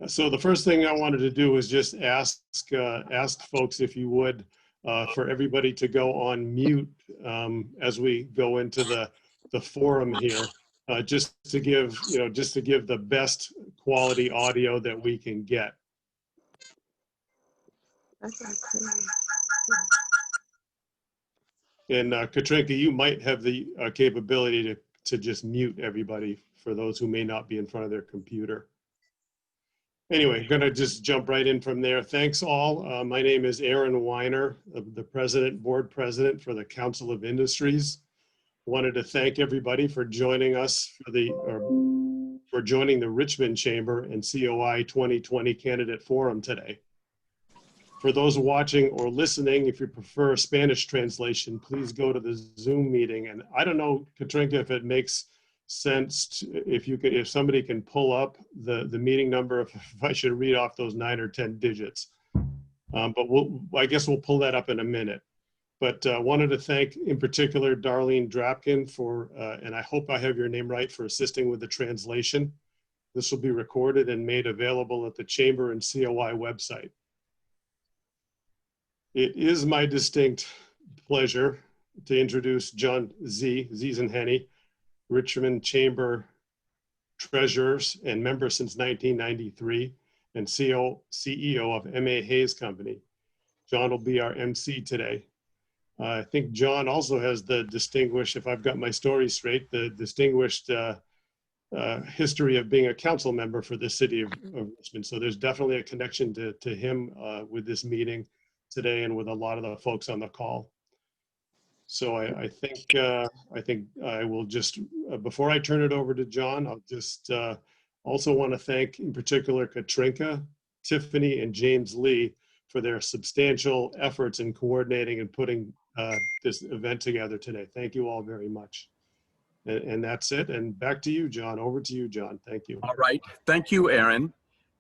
So the first thing I wanted to do is just ask folks if you would, for everybody to go on mute as we go into the forum here, just to give the best quality audio that we can get. And Katrinka, you might have the capability to just mute everybody for those who may not be in front of their computer. Anyway, going to just jump right in from there. Thanks all. My name is Aaron Weiner, the board president for the Council of Industries. Wanted to thank everybody for joining us for joining the Richmond Chamber and COI 2020 Candidate Forum today. For those watching or listening, if you prefer Spanish translation, please go to the Zoom meeting. And I don't know, Katrinka, if it makes sense if somebody can pull up the meeting number, if I should read off those 9 or 10 digits. But I guess we'll pull that up in a minute. But wanted to thank in particular Darlene Drapkin for, and I hope I have your name right, for assisting with the translation. This will be recorded and made available at the Chamber and COI website. It is my distinct pleasure to introduce John Ziesenhenny, Richmond Chamber Treasurers and member since 1993 and CEO of M.A. Hayes Company. John will be our MC today. I think John also has the distinguished, if I've got my story straight, the distinguished history of being a council member for the city of Richmond. So there's definitely a connection to him with this meeting today and with a lot of the folks on the call. So I think I will just, before I turn it over to John, I'll just also want to thank in particular Katrinka, Tiffany, and James Lee for their substantial efforts in coordinating and putting this event together today. Thank you all very much. And that's it. And back to you, John. Over to you, John. Thank you. All right. Thank you, Aaron.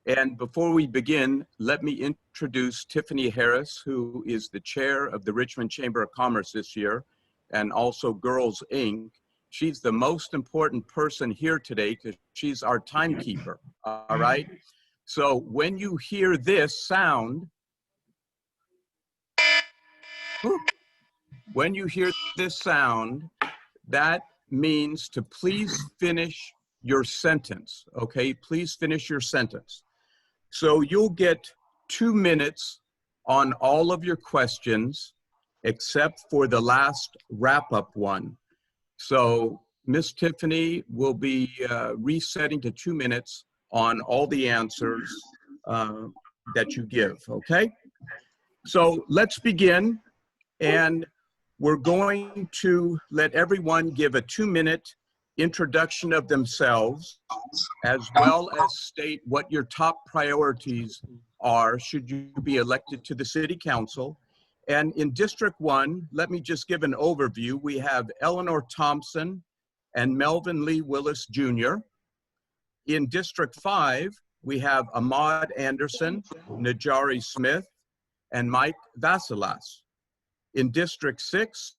And before we begin, let me introduce Tiffany Harris, who is the chair of the Richmond Chamber of Commerce this year, and also Girls Inc. She's the most important person here today because she's our timekeeper, all right? So when you hear this sound, that means to please finish your sentence, okay? Please finish your sentence. So you'll get 2 minutes on all of your questions, except for the last wrap-up one. So Miss Tiffany will be resetting to 2 minutes on all the answers that you give, okay? So let's begin, and we're going to let everyone give a 2-minute introduction of themselves, as well as state what your top priorities are should you be elected to the City Council. And in District 1, let me just give an overview. We have Eleanor Thompson and Melvin Lee Willis Jr. In District 5, we have Ahmad Anderson, Najari Smith, and Mike Vasilas. In District 6,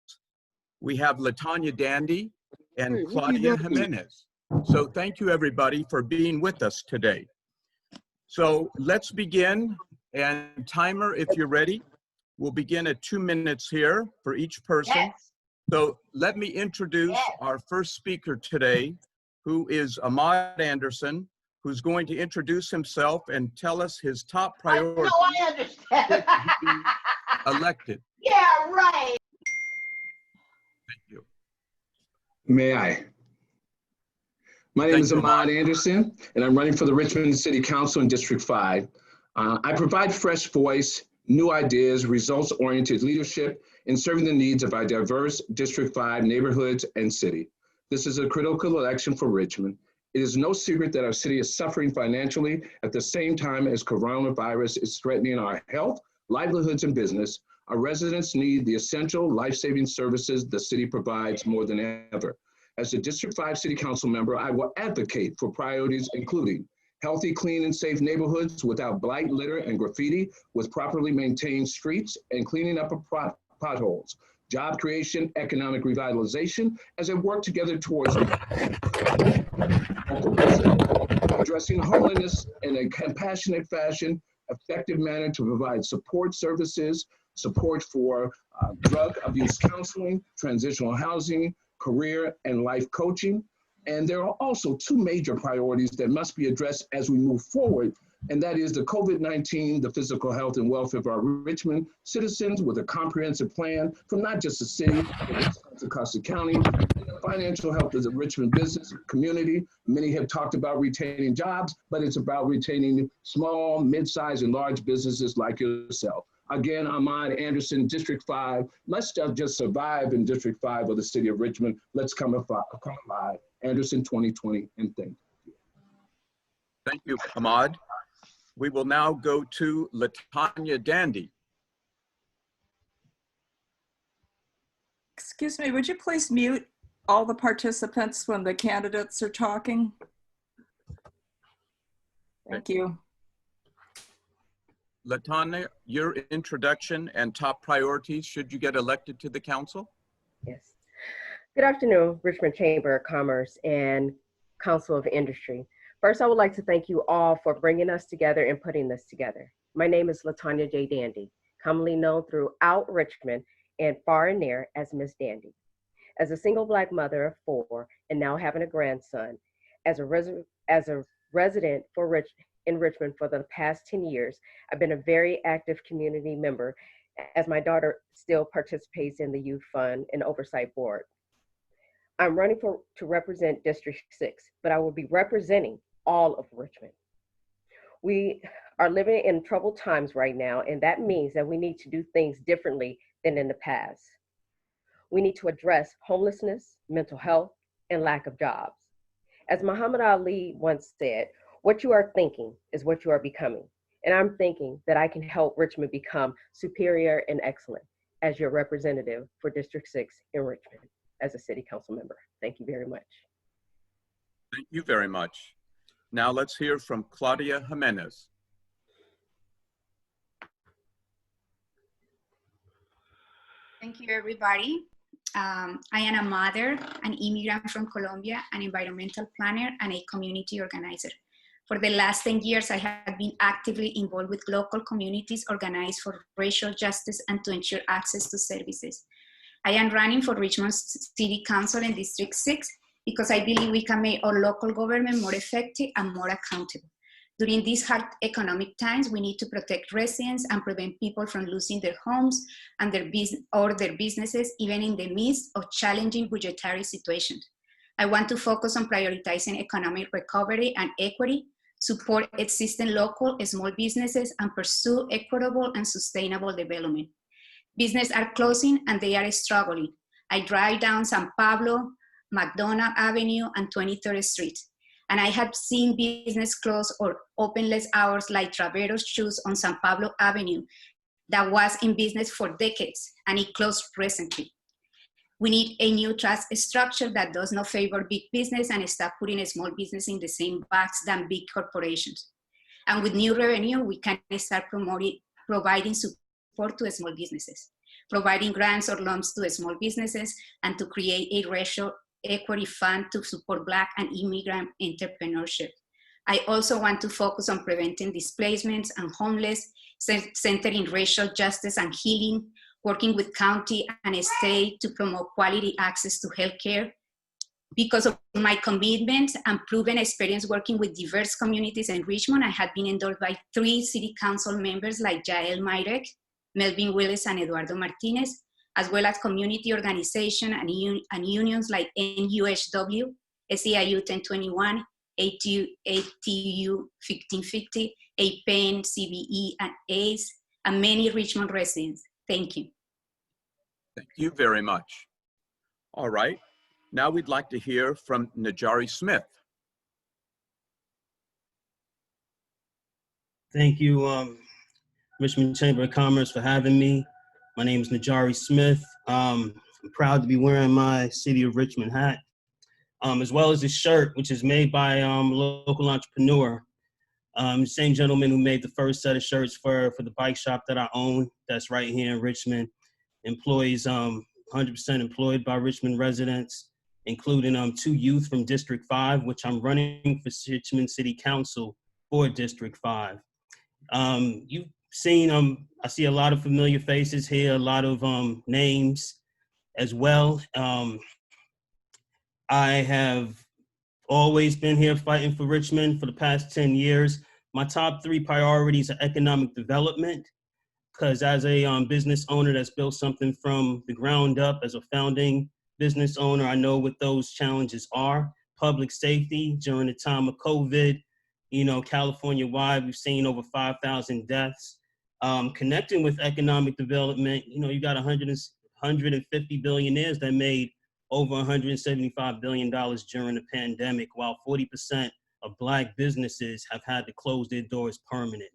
we have Latanya Dandy and Claudia Jimenez. So thank you everybody for being with us today. So let's begin, and timer if you're ready. We'll begin at 2 minutes here for each person. Yes. So let me introduce our first speaker today, who is Ahmad Anderson, who's going to introduce himself and tell us his top priority. I understand. Elected. Yeah, right. Thank you. May I? My name is Ahmad Anderson, and I'm running for the Richmond City Council in District 5. I provide fresh voice, new ideas, results-oriented leadership in serving the needs of our diverse District 5 neighborhoods and city. This is a critical election for Richmond. It is no secret that our city is suffering financially at the same time as coronavirus is threatening our health, livelihoods, and business. Our residents need the essential life-saving services the city provides more than ever. As a District 5 City Council member, I will advocate for priorities including healthy, clean, and safe neighborhoods without blight, litter, and graffiti, with properly maintained streets and cleaning up of potholes, job creation, economic revitalization, as they work together towards addressing homelessness in a compassionate fashion, effective manner to provide support services, support for drug abuse counseling, transitional housing, career and life coaching. And there are also two major priorities that must be addressed as we move forward, and that is the COVID-19, the physical health and welfare of our Richmond citizens with a comprehensive plan from not just the city, but across the county, and the financial health of the Richmond business community. Many have talked about retaining jobs, but it's about retaining small, mid-sized, and large businesses like yourself. Again, Ahmad Anderson, District 5. Let's just survive in District 5 of the city of Richmond. Let's come alive. Anderson 2020, and thank you. Thank you, Ahmad. We will now go to Latanya Dandy. Excuse me, would you please mute all the participants when the candidates are talking? Thank you. Latanya, your introduction and top priorities should you get elected to the council? Yes. Good afternoon, Richmond Chamber of Commerce and Council of Industry. First, I would like to thank you all for bringing us together and putting this together. My name is Latanya J. Dandy, commonly known throughout Richmond and far and near as Miss Dandy. As a single Black mother of 4 and now having a grandson, as a resident in Richmond for the past 10 years, I've been a very active community member as my daughter still participates in the Youth Fund and Oversight Board. I'm running to represent District 6, but I will be representing all of Richmond. We are living in troubled times right now, and that means that we need to do things differently than in the past. We need to address homelessness, mental health, and lack of jobs. As Muhammad Ali once said, what you are thinking is what you are becoming. And I'm thinking that I can help Richmond become superior and excellent as your representative for District 6 in Richmond as a city council member. Thank you very much. Thank you very much. Now let's hear from Claudia Jimenez. Thank you, everybody. I am a mother, an immigrant from Colombia, an environmental planner, and a community organizer. For the last 10 years, I have been actively involved with local communities organized for racial justice and to ensure access to services. I am running for Richmond City Council in District 6 because I believe we can make our local government more effective and more accountable. During these hard economic times, we need to protect residents and prevent people from losing their homes and their businesses, even in the midst of challenging budgetary situations. I want to focus on prioritizing economic recovery and equity, support existing local small businesses, and pursue equitable and sustainable development. Businesses are closing and they are struggling. I drive down San Pablo, McDonald Avenue, and 23rd Street. And I have seen business close or open less hours like Traveros Shoes on San Pablo Avenue that was in business for decades and it closed recently. We need a new trust structure that does not favor big business and stop putting a small business in the same box than big corporations. And with new revenue, we can start providing support to small businesses, providing grants or loans to small businesses, and to create a racial equity fund to support Black and immigrant entrepreneurship. I also want to focus on preventing displacements and homeless, centering racial justice and healing, working with county and state to promote quality access to healthcare. Because of my commitment and proven experience working with diverse communities in Richmond, I have been endorsed by 3 city council members like Gayle McLaughlin, Melvin Willis, and Eduardo Martinez, as well as community organizations and unions like NUSW, SEIU 1021, ATU 1550, APEN, CBE, and ACE, and many Richmond residents. Thank you. Thank you very much. All right, now we'd like to hear from Najari Smith. Thank you, Richmond Chamber of Commerce, for having me. My name is Najari Smith. I'm proud to be wearing my City of Richmond hat, as well as this shirt, which is made by a local entrepreneur. Same gentleman who made the first set of shirts for the bike shop that I own, that's right here in Richmond. Employees, 100% employed by Richmond residents. including 2 youth from District 5, which I'm running for Richmond City Council for District 5. You've seen, I see a lot of familiar faces here, a lot of names as well. I have always been here fighting for Richmond for the past 10 years. My top 3 priorities are economic development, because as a business owner that's built something from the ground up, as a founding business owner, I know what those challenges are. Public safety during the time of COVID, you know, California-wide, we've seen over 5,000 deaths. Connecting with economic development, you know, you got 150 billionaires that made over $175 billion during the pandemic, while 40% of Black businesses have had to close their doors permanently.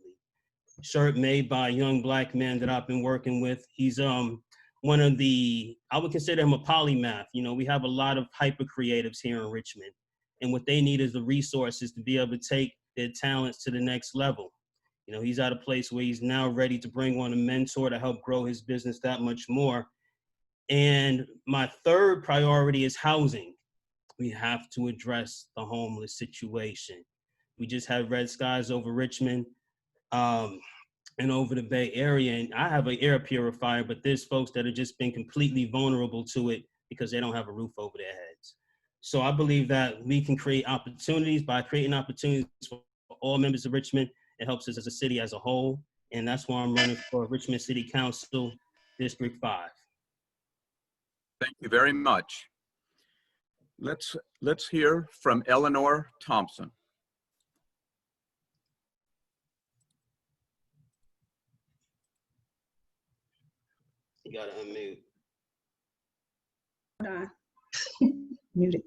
Shirt made by a young Black man that I've been working with. He's one of the, I would consider him a polymath. You know, we have a lot of hyper creatives here in Richmond, and what they need is the resources to be able to take their talents to the next level. You know, he's at a place where he's now ready to bring on a mentor to help grow his business that much more. And my 3rd priority is housing. We have to address the homeless situation. We just had red skies over Richmond and over the Bay Area. And I have an air purifier, but there's folks that have just been completely vulnerable to it because they don't have a roof over their heads. So I believe that we can create opportunities. By creating opportunities for all members of Richmond, it helps us as a city as a whole. And that's why I'm running for Richmond City Council, District 5. Thank you very much. Let's hear from Eleanor Thompson. You gotta unmute. Hold on. Muted.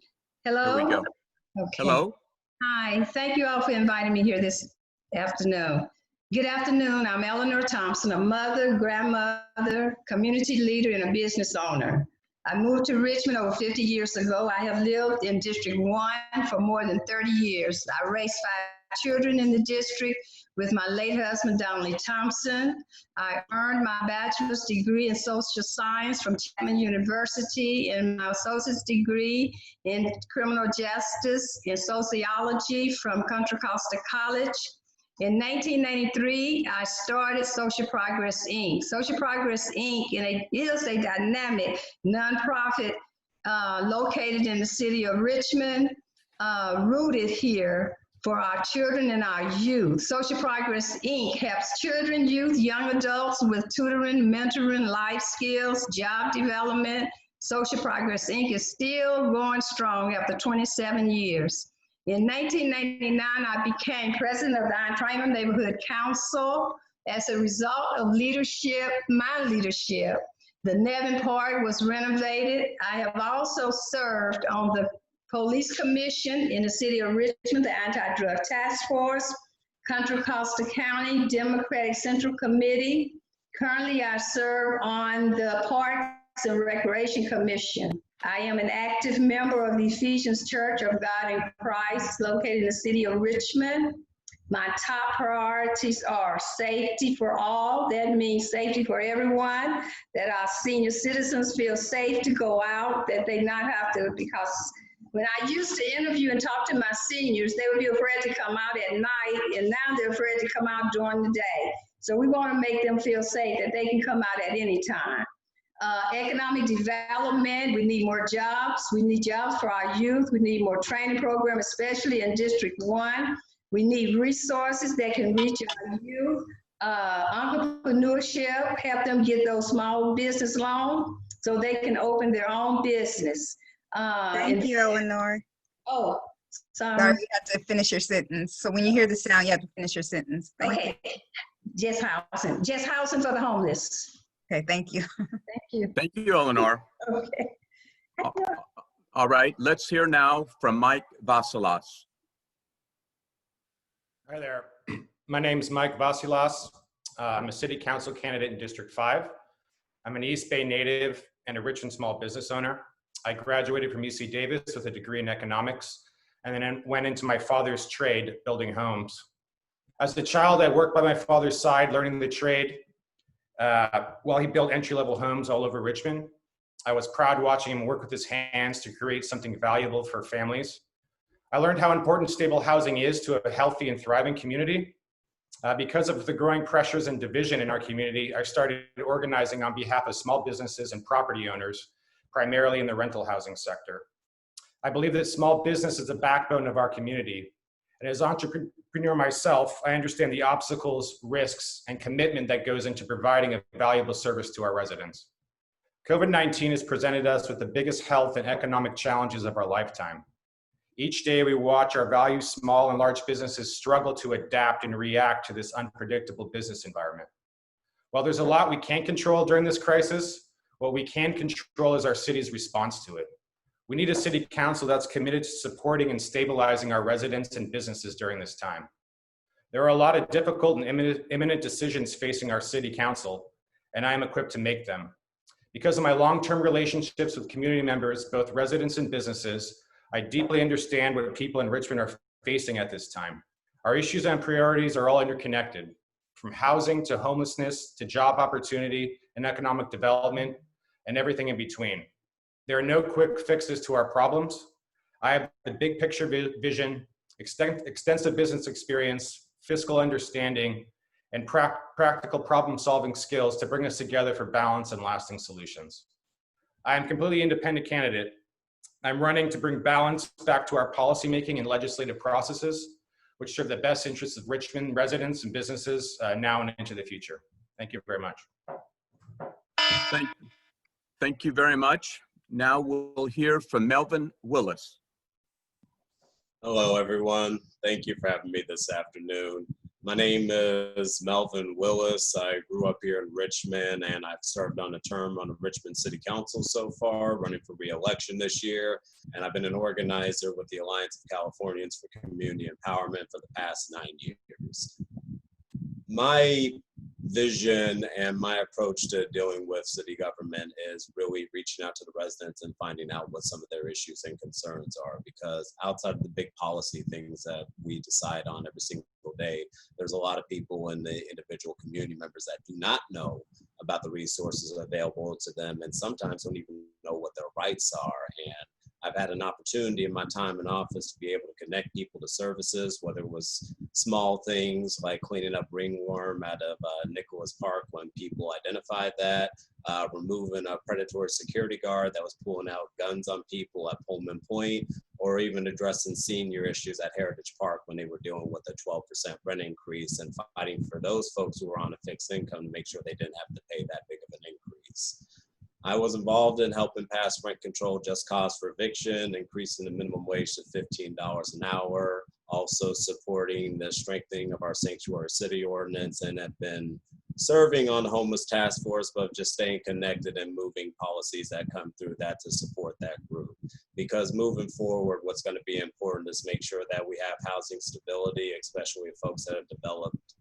Hello? There we go. Okay. Hello. Hi, thank you all for inviting me here this afternoon. Good afternoon, I'm Eleanor Thompson, a mother, grandmother, community leader, and a business owner. I moved to Richmond over 50 years ago. I have lived in District 1 for more than 30 years. I raised 5 children in the district with my late husband, Donnelly Thompson. I earned my bachelor's degree in social science from Chapman University and my associate's degree in criminal justice and sociology from Contra Costa College. In 1993, I started Social Progress, Inc. Social Progress, Inc. is a dynamic nonprofit located in the city of Richmond, rooted here for our children and our youth. Social Progress, Inc. helps children, youth, young adults with tutoring, mentoring, life skills, job development. Social Progress, Inc. is still going strong after 27 years. In 1999, I became president of the Triangle Neighborhood Council as a result of my leadership. The Nevin Park was renovated. I have also served on the Police Commission in the city of Richmond, the Anti-Drug Task Force, Contra Costa County Democratic Central Committee. Currently, I serve on the Parks and Recreation Commission. I am an active member of the Ephesians Church of God in Christ, located in the city of Richmond. My top priorities are safety for all. That means safety for everyone, that our senior citizens feel safe to go out, that they not have to, because when I used to interview and talk to my seniors, they would be afraid to come out at night, and now they're afraid to come out during the day. So we want to make them feel safe, that they can come out at any time. Economic development, we need more jobs. We need jobs for our youth. We need more training programs, especially in District 1. We need resources that can reach our youth. Entrepreneurship, help them get those small business loans so they can open their own business. Thank you, Eleanor. Oh, sorry, you have to finish your sentence. So when you hear the sound, you have to finish your sentence. Thank you. Just housing for the homeless. Okay, thank you. Thank you. Thank you, Eleanor. Okay. All right, let's hear now from Mike Vasilas. Hi there. My name is Mike Vasilas. I'm a city council candidate in District 5. I'm an East Bay native and a Richmond small business owner. I graduated from UC Davis with a degree in economics and then went into my father's trade, building homes. As a child, I worked by my father's side, learning the trade while he built entry-level homes all over Richmond. I was proud watching him work with his hands to create something valuable for families. I learned how important stable housing is to a healthy and thriving community. Because of the growing pressures and division in our community, I started organizing on behalf of small businesses and property owners, primarily in the rental housing sector. I believe that small business is the backbone of our community. And as an entrepreneur myself, I understand the obstacles, risks, and commitment that goes into providing a valuable service to our residents. COVID-19 has presented us with the biggest health and economic challenges of our lifetime. Each day we watch our valued small and large businesses struggle to adapt and react to this unpredictable business environment. While there's a lot we can't control during this crisis, what we can control is our city's response to it. We need a city council that's committed to supporting and stabilizing our residents and businesses during this time. There are a lot of difficult and imminent decisions facing our city council, and I am equipped to make them. Because of my long-term relationships with community members, both residents and businesses, I deeply understand what people in Richmond are facing at this time. Our issues and priorities are all interconnected, from housing to homelessness to job opportunity and economic development and everything in between. There are no quick fixes to our problems. I have the big picture vision, extensive business experience, fiscal understanding, and practical problem-solving skills to bring us together for balance and lasting solutions. I am a completely independent candidate. I'm running to bring balance back to our policymaking and legislative processes, which serve the best interests of Richmond residents and businesses now and into the future. Thank you very much. Thank you very much. Now we'll hear from Melvin Willis. Hello, everyone. Thank you for having me this afternoon. My name is Melvin Willis. I grew up here in Richmond, and I've served on a term on the Richmond City Council so far, running for re-election this year. And I've been an organizer with the Alliance of Californians for Community Empowerment for the past 9 years. My vision and my approach to dealing with city government is really reaching out to the residents and finding out what some of their issues and concerns are, because outside of the big policy things that we decide on every single day, there's a lot of people in the individual community members that do not know about the resources available to them and sometimes don't even know what their rights are. And I've had an opportunity in my time in office to be able to connect people to services, whether it was small things like cleaning up ringworm out of Nicholas Park when people identified that, removing a predatory security guard that was pulling out guns on people at Pullman Point, or even addressing senior issues at Heritage Park when they were dealing with a 12% rent increase and fighting for those folks who were on a fixed income to make sure they didn't have to pay that big of an increase. I was involved in helping pass rent control just cause for eviction, increasing the minimum wage to $15 an hour, also supporting the strengthening of our sanctuary city ordinance, and have been serving on the homeless task force, but just staying connected and moving policies that come through that to support that group. Because moving forward, what's going to be important is make sure that we have housing stability, especially with folks that have developed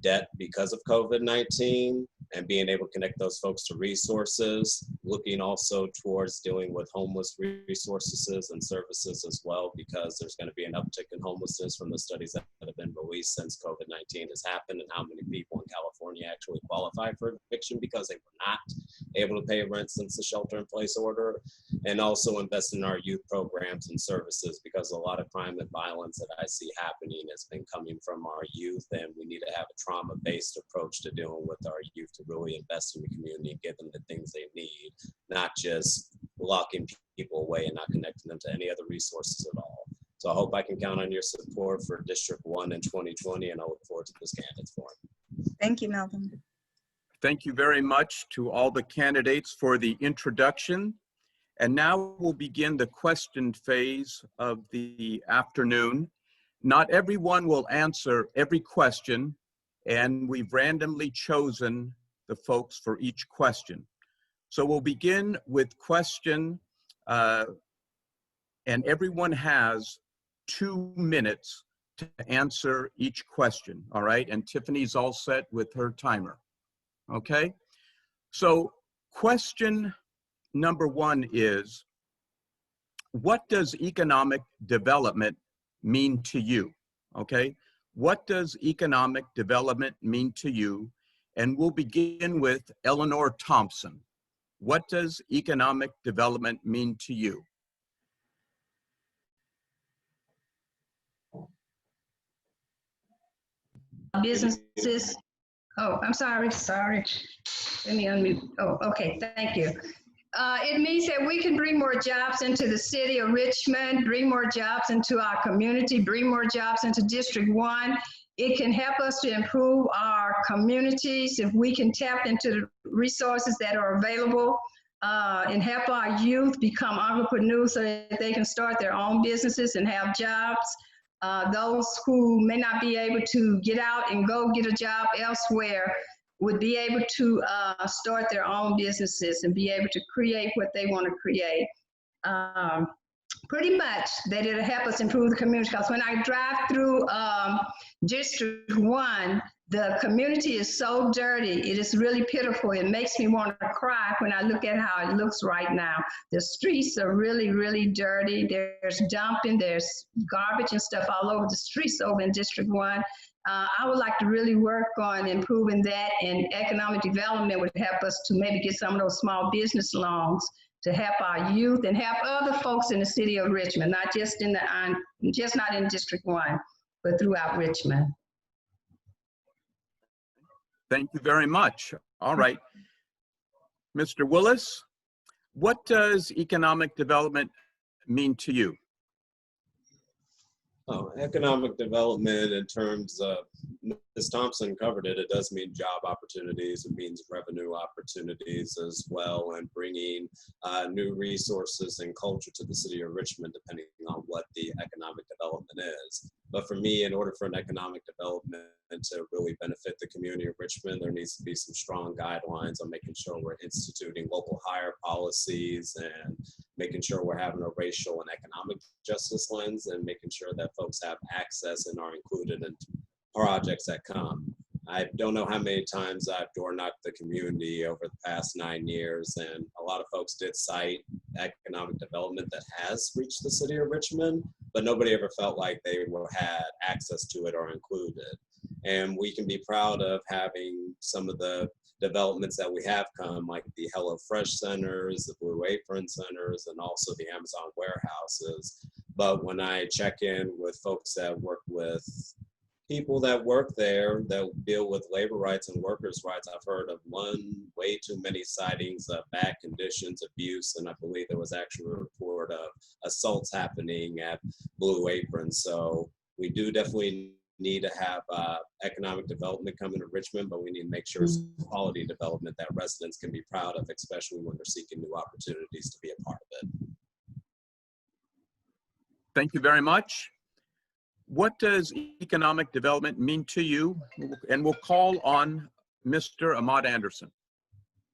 debt because of COVID-19, and being able to connect those folks to resources, looking also towards dealing with homeless resources and services as well, because there's going to be an uptick in homelessness from the studies that have been released since COVID-19 has happened, and how many people in California actually qualify for eviction because they were not able to pay rent since the shelter-in-place order, and also invest in our youth programs and services, because a lot of crime and violence that I see happening has been coming from our youth, and we need to have a trauma-based approach to dealing with our youth to really invest in the community and give them the things they need, not just locking people away and not connecting them to any other resources at all. So I hope I can count on your support for District 1 in 2020, and I look forward to this candidates forum. Thank you, Melvin. Thank you very much to all the candidates for the introduction. And now we'll begin the question phase of the afternoon. Not everyone will answer every question, and we've randomly chosen the folks for each question. So we'll begin with question, and everyone has 2 minutes to answer each question, all right? And Tiffany's all set with her timer, okay? So question number 1 is, what does economic development mean to you, okay? What does economic development mean to you? And we'll begin with Eleanor Thompson. What does economic development mean to you? Businesses. Oh, I'm sorry. Let me unmute. Oh, okay, thank you. It means that we can bring more jobs into the city of Richmond, bring more jobs into our community, bring more jobs into District 1. It can help us to improve our communities if we can tap into the resources that are available and help our youth become entrepreneurs so that they can start their own businesses and have jobs. Those who may not be able to get out and go get a job elsewhere would be able to start their own businesses and be able to create what they want to create. Pretty much that it'll help us improve the community, because when I drive through District 1, the community is so dirty. It is really pitiful. It makes me want to cry when I look at how it looks right now. The streets are really, really dirty. There's dumping, there's garbage and stuff all over the streets over in District 1. I would like to really work on improving that, and economic development would help us to maybe get some of those small business loans to help our youth and help other folks in the city of Richmond, not just not in District 1, but throughout Richmond. Thank you very much. All right. Mr. Willis, what does economic development mean to you? Oh, economic development in terms of, Ms. Thompson covered it, it does mean job opportunities, it means revenue opportunities as well, and bringing new resources and culture to the city of Richmond, depending on what the economic development is. But for me, in order for an economic development to really benefit the community of Richmond, there needs to be some strong guidelines on making sure we're instituting local hire policies and making sure we're having a racial and economic justice lens, and making sure that folks have access and are included in projects that come. I don't know how many times I've door knocked the community over the past 9 years, and a lot of folks did cite economic development that has reached the city of Richmond, but nobody ever felt like they had access to it or included. And we can be proud of having some of the developments that we have come, like the Hello Fresh centers, the Blue Apron centers, and also the Amazon warehouses. But when I check in with folks that work with people that work there that deal with labor rights and workers' rights, I've heard of way too many sightings of bad conditions, abuse, and I believe there was actually a report of assaults happening at Blue Apron. So we do definitely need to have economic development coming to Richmond, but we need to make sure it's quality development that residents can be proud of, especially when they're seeking new opportunities to be a part of it. Thank you very much. What does economic development mean to you? And we'll call on Mr. Ahmad Anderson.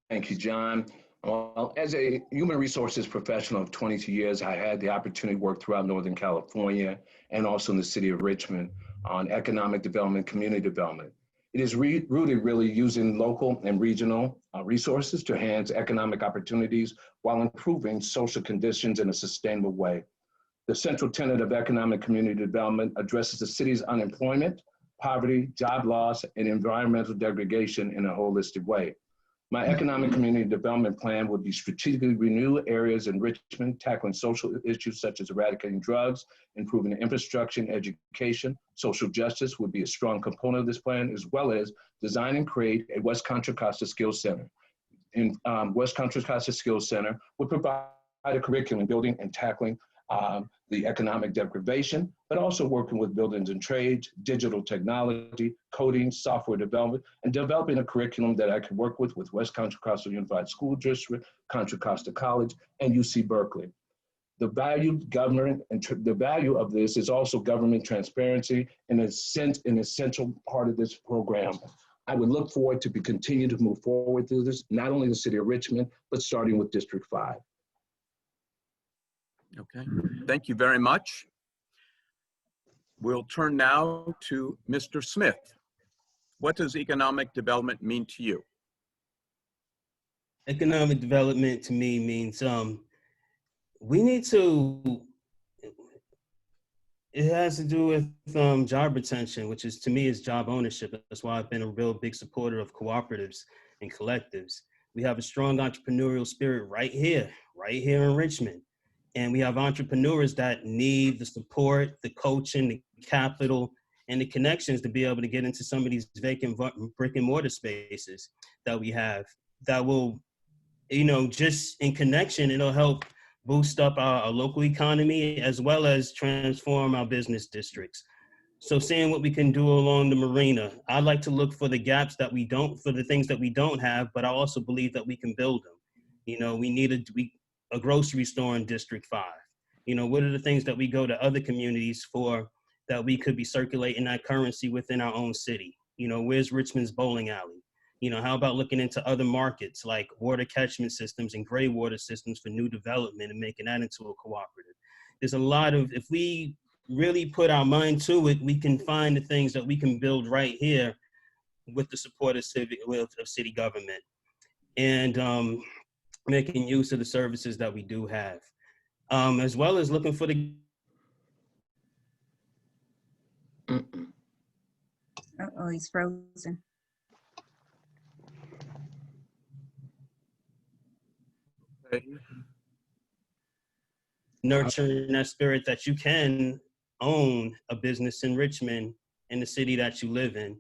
Thank you, John. Well, as a human resources professional of 22 years, I had the opportunity to work throughout Northern California and also in the city of Richmond on economic development, community development. It is rooted really using local and regional resources to enhance economic opportunities while improving social conditions in a sustainable way. The central tenet of economic community development addresses the city's unemployment, poverty, job loss, and environmental degradation in a holistic way. My economic community development plan would be strategically renew areas in Richmond, tackling social issues such as eradicating drugs, improving infrastructure and education. Social justice would be a strong component of this plan, as well as design and create a West Contra Costa Skills Center. In West Contra Costa Skills Center would provide a curriculum building and tackling the economic deprivation, but also working with buildings and trades, digital technology, coding, software development, and developing a curriculum that I could work with West Contra Costa Unified School District, Contra Costa College, and UC Berkeley. The value of this is also government transparency and an essential part of this program. I would look forward to continue to move forward through this, not only in the city of Richmond, but starting with District 5. Okay, thank you very much. We'll turn now to Mr. Smith. What does economic development mean to you? Economic development to me means we need to, it has to do with job retention, which is, to me, is job ownership. That's why I've been a real big supporter of cooperatives and collectives. We have a strong entrepreneurial spirit right here in Richmond. And we have entrepreneurs that need the support, the coaching, the capital, and the connections to be able to get into some of these vacant brick and mortar spaces that we have that will, just in connection, it'll help boost up our local economy as well as transform our business districts. So seeing what we can do along the marina, I like to look for the gaps that we don't, for the things that we don't have, but I also believe that we can build them. We need a grocery store in District 5. What are the things that we go to other communities for that we could be circulating that currency within our own city? Where's Richmond's bowling alley? How about looking into other markets like water catchment systems and gray water systems for new development and making that into a cooperative? There's a lot of, if we really put our mind to it, we can find the things that we can build right here with the support of city government and making use of the services that we do have, as well as looking for the Uh-oh, he's frozen. nurturing that spirit that you can own a business in Richmond, in the city that you live in,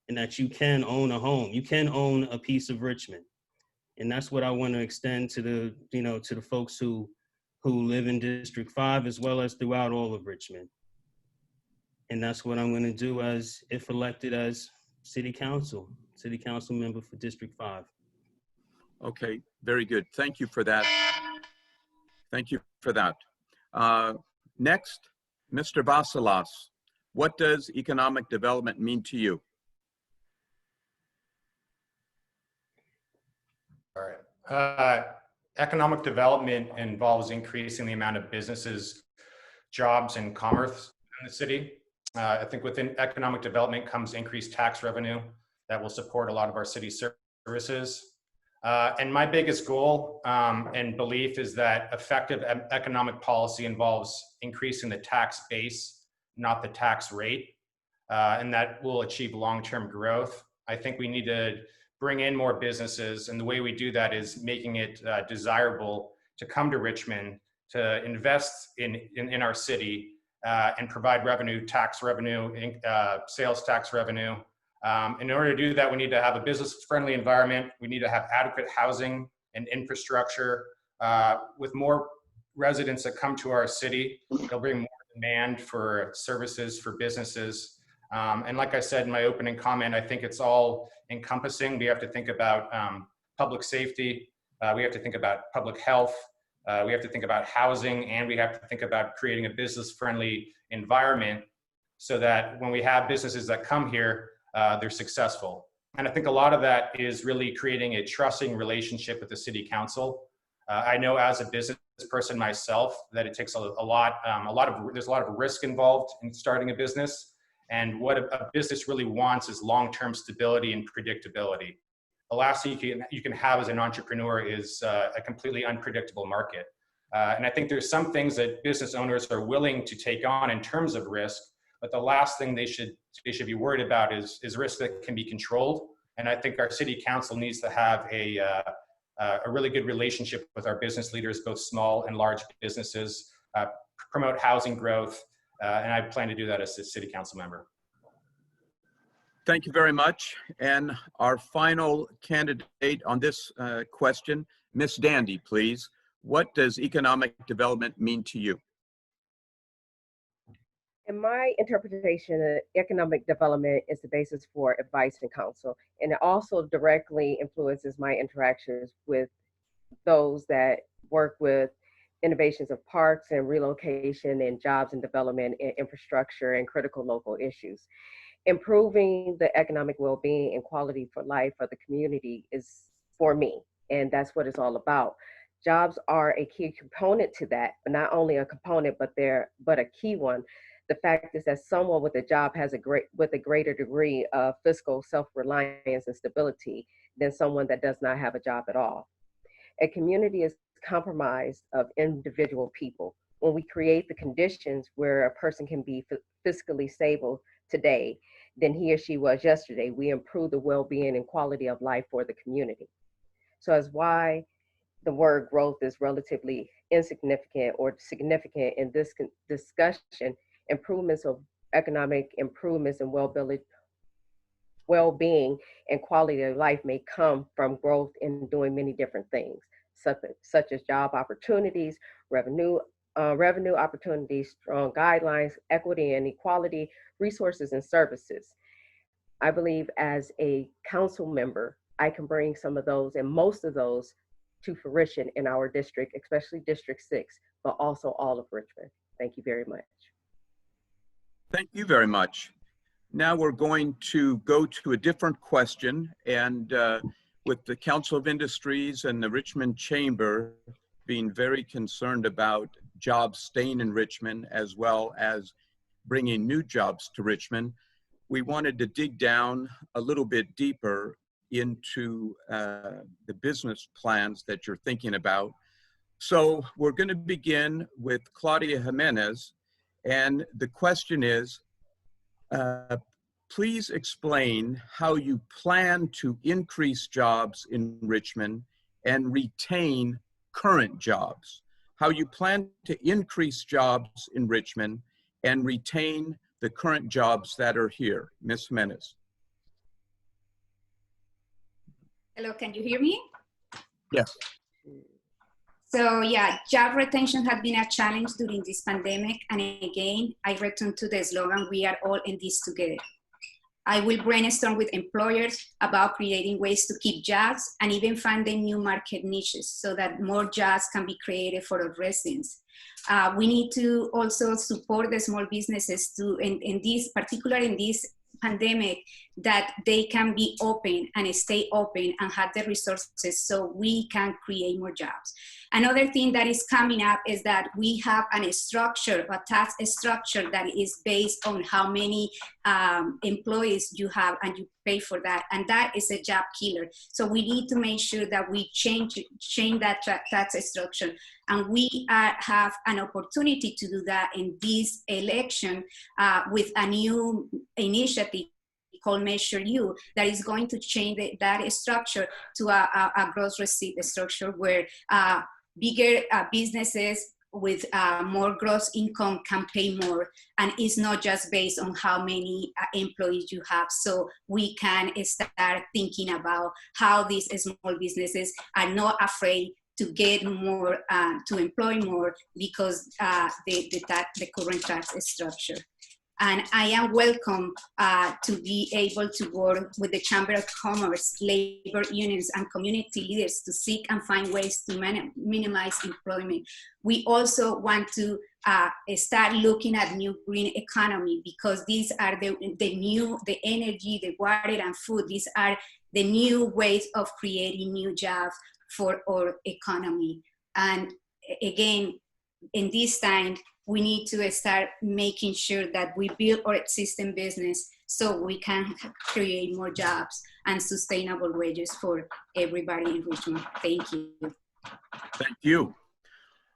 and that you can own a home. You can own a piece of Richmond. And that's what I want to extend to the, to the folks who live in District 5 as well as throughout all of Richmond. And that's what I'm going to do if elected as city council member for District 5. Okay, very good. Thank you for that. Thank you for that. Next, Mr. Vasilas, what does economic development mean to you? All right. Economic development involves increasing the amount of businesses, jobs, and commerce in the city. I think within economic development comes increased tax revenue that will support a lot of our city services. And my biggest goal and belief is that effective economic policy involves increasing the tax base, not the tax rate, and that will achieve long-term growth. I think we need to bring in more businesses, and the way we do that is making it desirable to come to Richmond, to invest in our city, and provide revenue, tax revenue, sales tax revenue. In order to do that, we need to have a business-friendly environment. We need to have adequate housing and infrastructure. With more residents that come to our city, they'll bring more demand for services for businesses. And like I said in my opening comment, I think it's all encompassing. We have to think about public safety. We have to think about public health. We have to think about housing, and we have to think about creating a business-friendly environment so that when we have businesses that come here, they're successful. And I think a lot of that is really creating a trusting relationship with the city council. I know as a business person myself that it takes there's a lot of risk involved in starting a business. And what a business really wants is long-term stability and predictability. The last thing you can have as an entrepreneur is a completely unpredictable market. And I think there's some things that business owners are willing to take on in terms of risk, but the last thing they should be worried about is risk that can be controlled. And I think our city council needs to have a really good relationship with our business leaders, both small and large businesses, promote housing growth, and I plan to do that as a city council member. Thank you very much. And our final candidate on this question, Ms. Dandy, please. What does economic development mean to you? In my interpretation, economic development is the basis for advice and counsel, and it also directly influences my interactions with those that work with innovations of parks and relocation and jobs and development and infrastructure and critical local issues. Improving the economic well-being and quality for life for the community is for me, and that's what it's all about. Jobs are a key component to that, but not only a component, but a key one. The fact is that someone with a job has a greater degree of fiscal self-reliance and stability than someone that does not have a job at all. A community is comprised of individual people. When we create the conditions where a person can be fiscally stable today than he or she was yesterday, we improve the well-being and quality of life for the community. So as why the word growth is relatively insignificant or significant in this discussion, improvements of economic improvements and well-being and quality of life may come from growth in doing many different things, such as job opportunities, revenue opportunities, strong guidelines, equity and equality, resources and services. I believe as a council member, I can bring some of those and most of those to fruition in our district, especially District 6, but also all of Richmond. Thank you very much. Thank you very much. Now we're going to go to a different question, and with the Council of Industries and the Richmond Chamber being very concerned about jobs staying in Richmond as well as bringing new jobs to Richmond, we wanted to dig down a little bit deeper into the business plans that you're thinking about. So we're going to begin with Claudia Jimenez, and the question is, please explain how you plan to increase jobs in Richmond and retain current jobs. How you plan to increase jobs in Richmond and retain the current jobs that are here. Ms. Jimenez. Hello, can you hear me? Yes. So yeah, job retention has been a challenge during this pandemic. And again, I return to the slogan, we are all in this together. I will brainstorm with employers about creating ways to keep jobs and even finding new market niches so that more jobs can be created for our residents. We need to also support the small businesses to, particularly in this pandemic, that they can be open and stay open and have the resources so we can create more jobs. Another thing that is coming up is that we have a structure, a tax structure that is based on how many employees you have and you pay for that. And that is a job killer. So we need to make sure that we change that tax structure. And we have an opportunity to do that in this election with a new initiative called Measure U that is going to change that structure to a gross receipt structure where bigger businesses with more gross income can pay more, and it's not just based on how many employees you have. So we can start thinking about how these small businesses are not afraid to get more, to employ more because the current tax structure. And I am welcome to be able to work with the Chamber of Commerce, labor unions, and community leaders to seek and find ways to minimize employment. We also want to start looking at new green economy because these are the energy, the water, and food. These are the new ways of creating new jobs for our economy. And again, in this time, we need to start making sure that we build our existing business so we can create more jobs and sustainable wages for everybody in Richmond. Thank you. Thank you.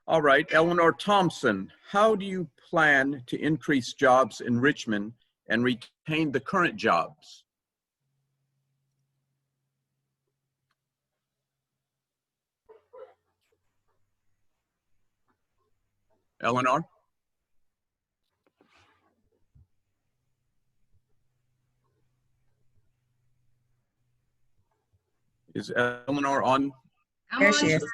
All right, Eleanor Thompson, how do you plan to increase jobs in Richmond and retain the current jobs? Eleanor? Is Eleanor on? There she is.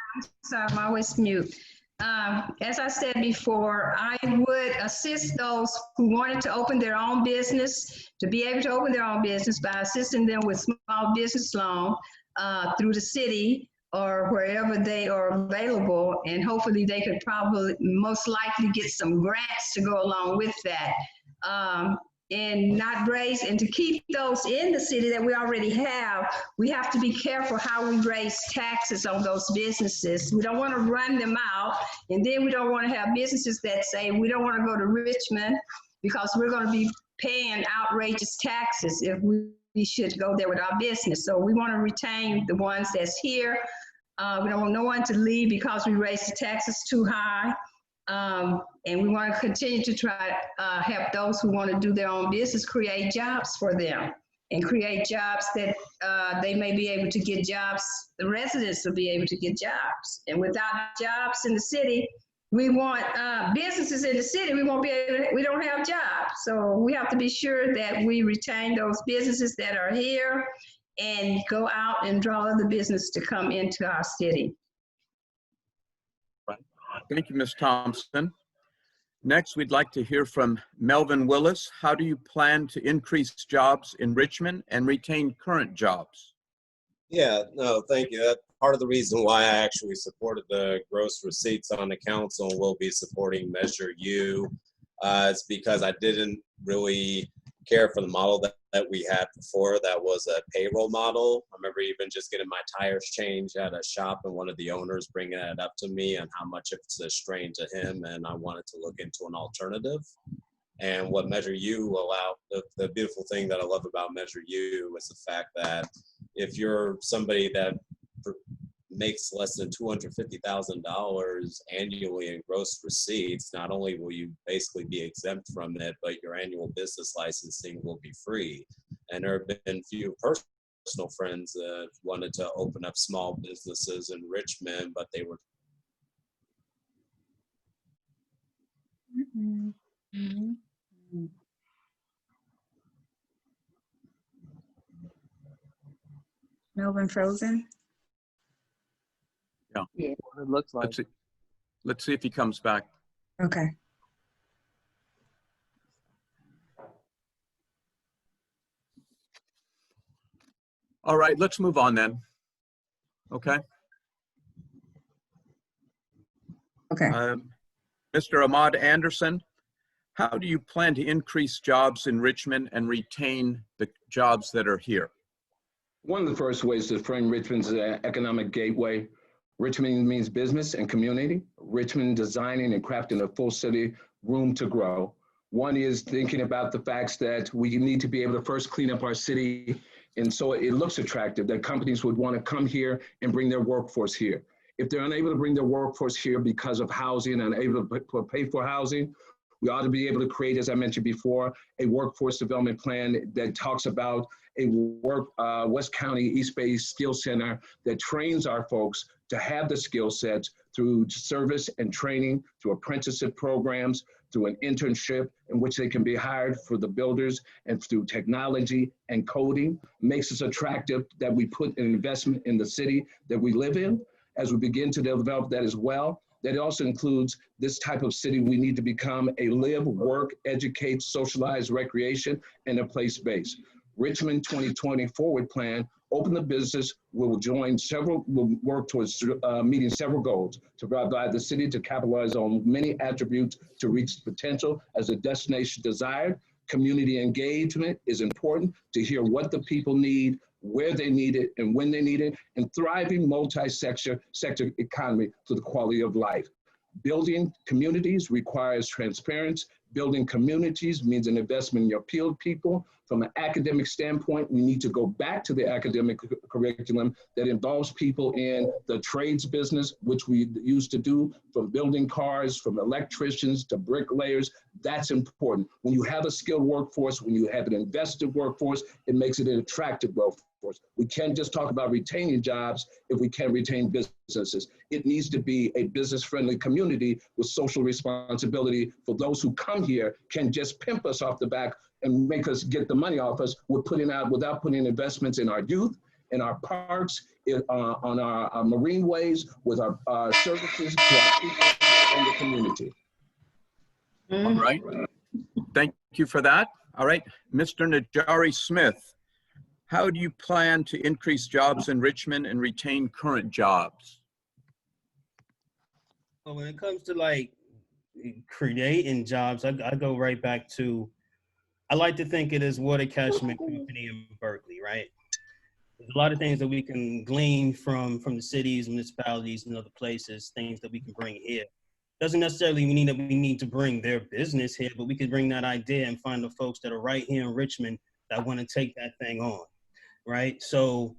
Sorry, I'm always mute. As I said before, I would assist those who wanted to open their own business to be able to open their own business by assisting them with small business loan through the city or wherever they are available. And hopefully they could probably most likely get some grants to go along with that. And not raise, and to keep those in the city that we already have, we have to be careful how we raise taxes on those businesses. We don't want to run them out, and then we don't want to have businesses that say, we don't want to go to Richmond because we're going to be paying outrageous taxes if we should go there with our business. So we want to retain the ones that's here. We don't want no one to leave because we raised the taxes too high. And we want to continue to try to help those who want to do their own business, create jobs for them. and create jobs that they may be able to get jobs. The residents will be able to get jobs. And without jobs in the city, we want businesses in the city, we won't be able to, we don't have jobs. So we have to be sure that we retain those businesses that are here and go out and draw other business to come into our city. Thank you, Ms. Thompson. Next, we'd like to hear from Melvin Willis. How do you plan to increase jobs in Richmond and retain current jobs? Yeah, no, thank you. That's part of the reason why I actually supported the gross receipts on the council and will be supporting Measure U. It's because I didn't really care for the model that we had before. That was a payroll model. I remember even just getting my tires changed at a shop and one of the owners bringing it up to me and how much it's a strain to him, and I wanted to look into an alternative. And what Measure U allowed, the beautiful thing that I love about Measure U is the fact that if you're somebody that makes less than $250,000 annually in gross receipts, not only will you basically be exempt from it, but your annual business licensing will be free. And there have been few personal friends that wanted to open up small businesses in Richmond, but they were Melvin frozen? Yeah. Yeah, it looks like. Let's see if he comes back. Okay. All right, let's move on then. Okay. Okay. Mr. Ahmad Anderson, how do you plan to increase jobs in Richmond and retain the jobs that are here? One of the first ways to frame Richmond as an economic gateway. Richmond means business and community. Richmond designing and crafting a full city room to grow. One is thinking about the facts that we need to be able to first clean up our city, and so it looks attractive that companies would want to come here and bring their workforce here. If they're unable to bring their workforce here because of housing and unable to pay for housing, we ought to be able to create, as I mentioned before, a workforce development plan that talks about a West County East Bay Skill Center that trains our folks to have the skill sets through service and training, through apprenticeship programs, through an internship in which they can be hired for the builders, and through technology and coding. Makes us attractive that we put an investment in the city that we live in. As we begin to develop that as well, that also includes this type of city we need to become a live, work, educate, socialize, recreation, and a place base. Richmond 2020 Forward Plan, Open the Business, will work towards meeting several goals to provide the city to capitalize on many attributes to reach potential as a destination desired. Community engagement is important to hear what the people need, where they need it, and when they need it, and thriving multi-sector economy to the quality of life. Building communities requires transparency. Building communities means an investment in your people. From an academic standpoint, we need to go back to the academic curriculum that involves people in the trades business, which we used to do, from building cars, from electricians to bricklayers. That's important. When you have a skilled workforce, when you have an invested workforce, it makes it an attractive workforce. We can't just talk about retaining jobs if we can't retain businesses. It needs to be a business-friendly community with social responsibility for those who come here can just pimp us off the back and make us get the money off us without putting investments in our youth, in our parks, on our marine ways, with our services to our people and the community. All right. Thank you for that. All right. Mr. Najari Smith, how do you plan to increase jobs in Richmond and retain current jobs? Well, when it comes to like creating jobs, I go right back to, I like to think it is Water Catchment Company in Berkeley, right? There's a lot of things that we can glean from the cities, municipalities, and other places, things that we can bring here. Doesn't necessarily mean that we need to bring their business here, but we could bring that idea and find the folks that are right here in Richmond that want to take that thing on, right? So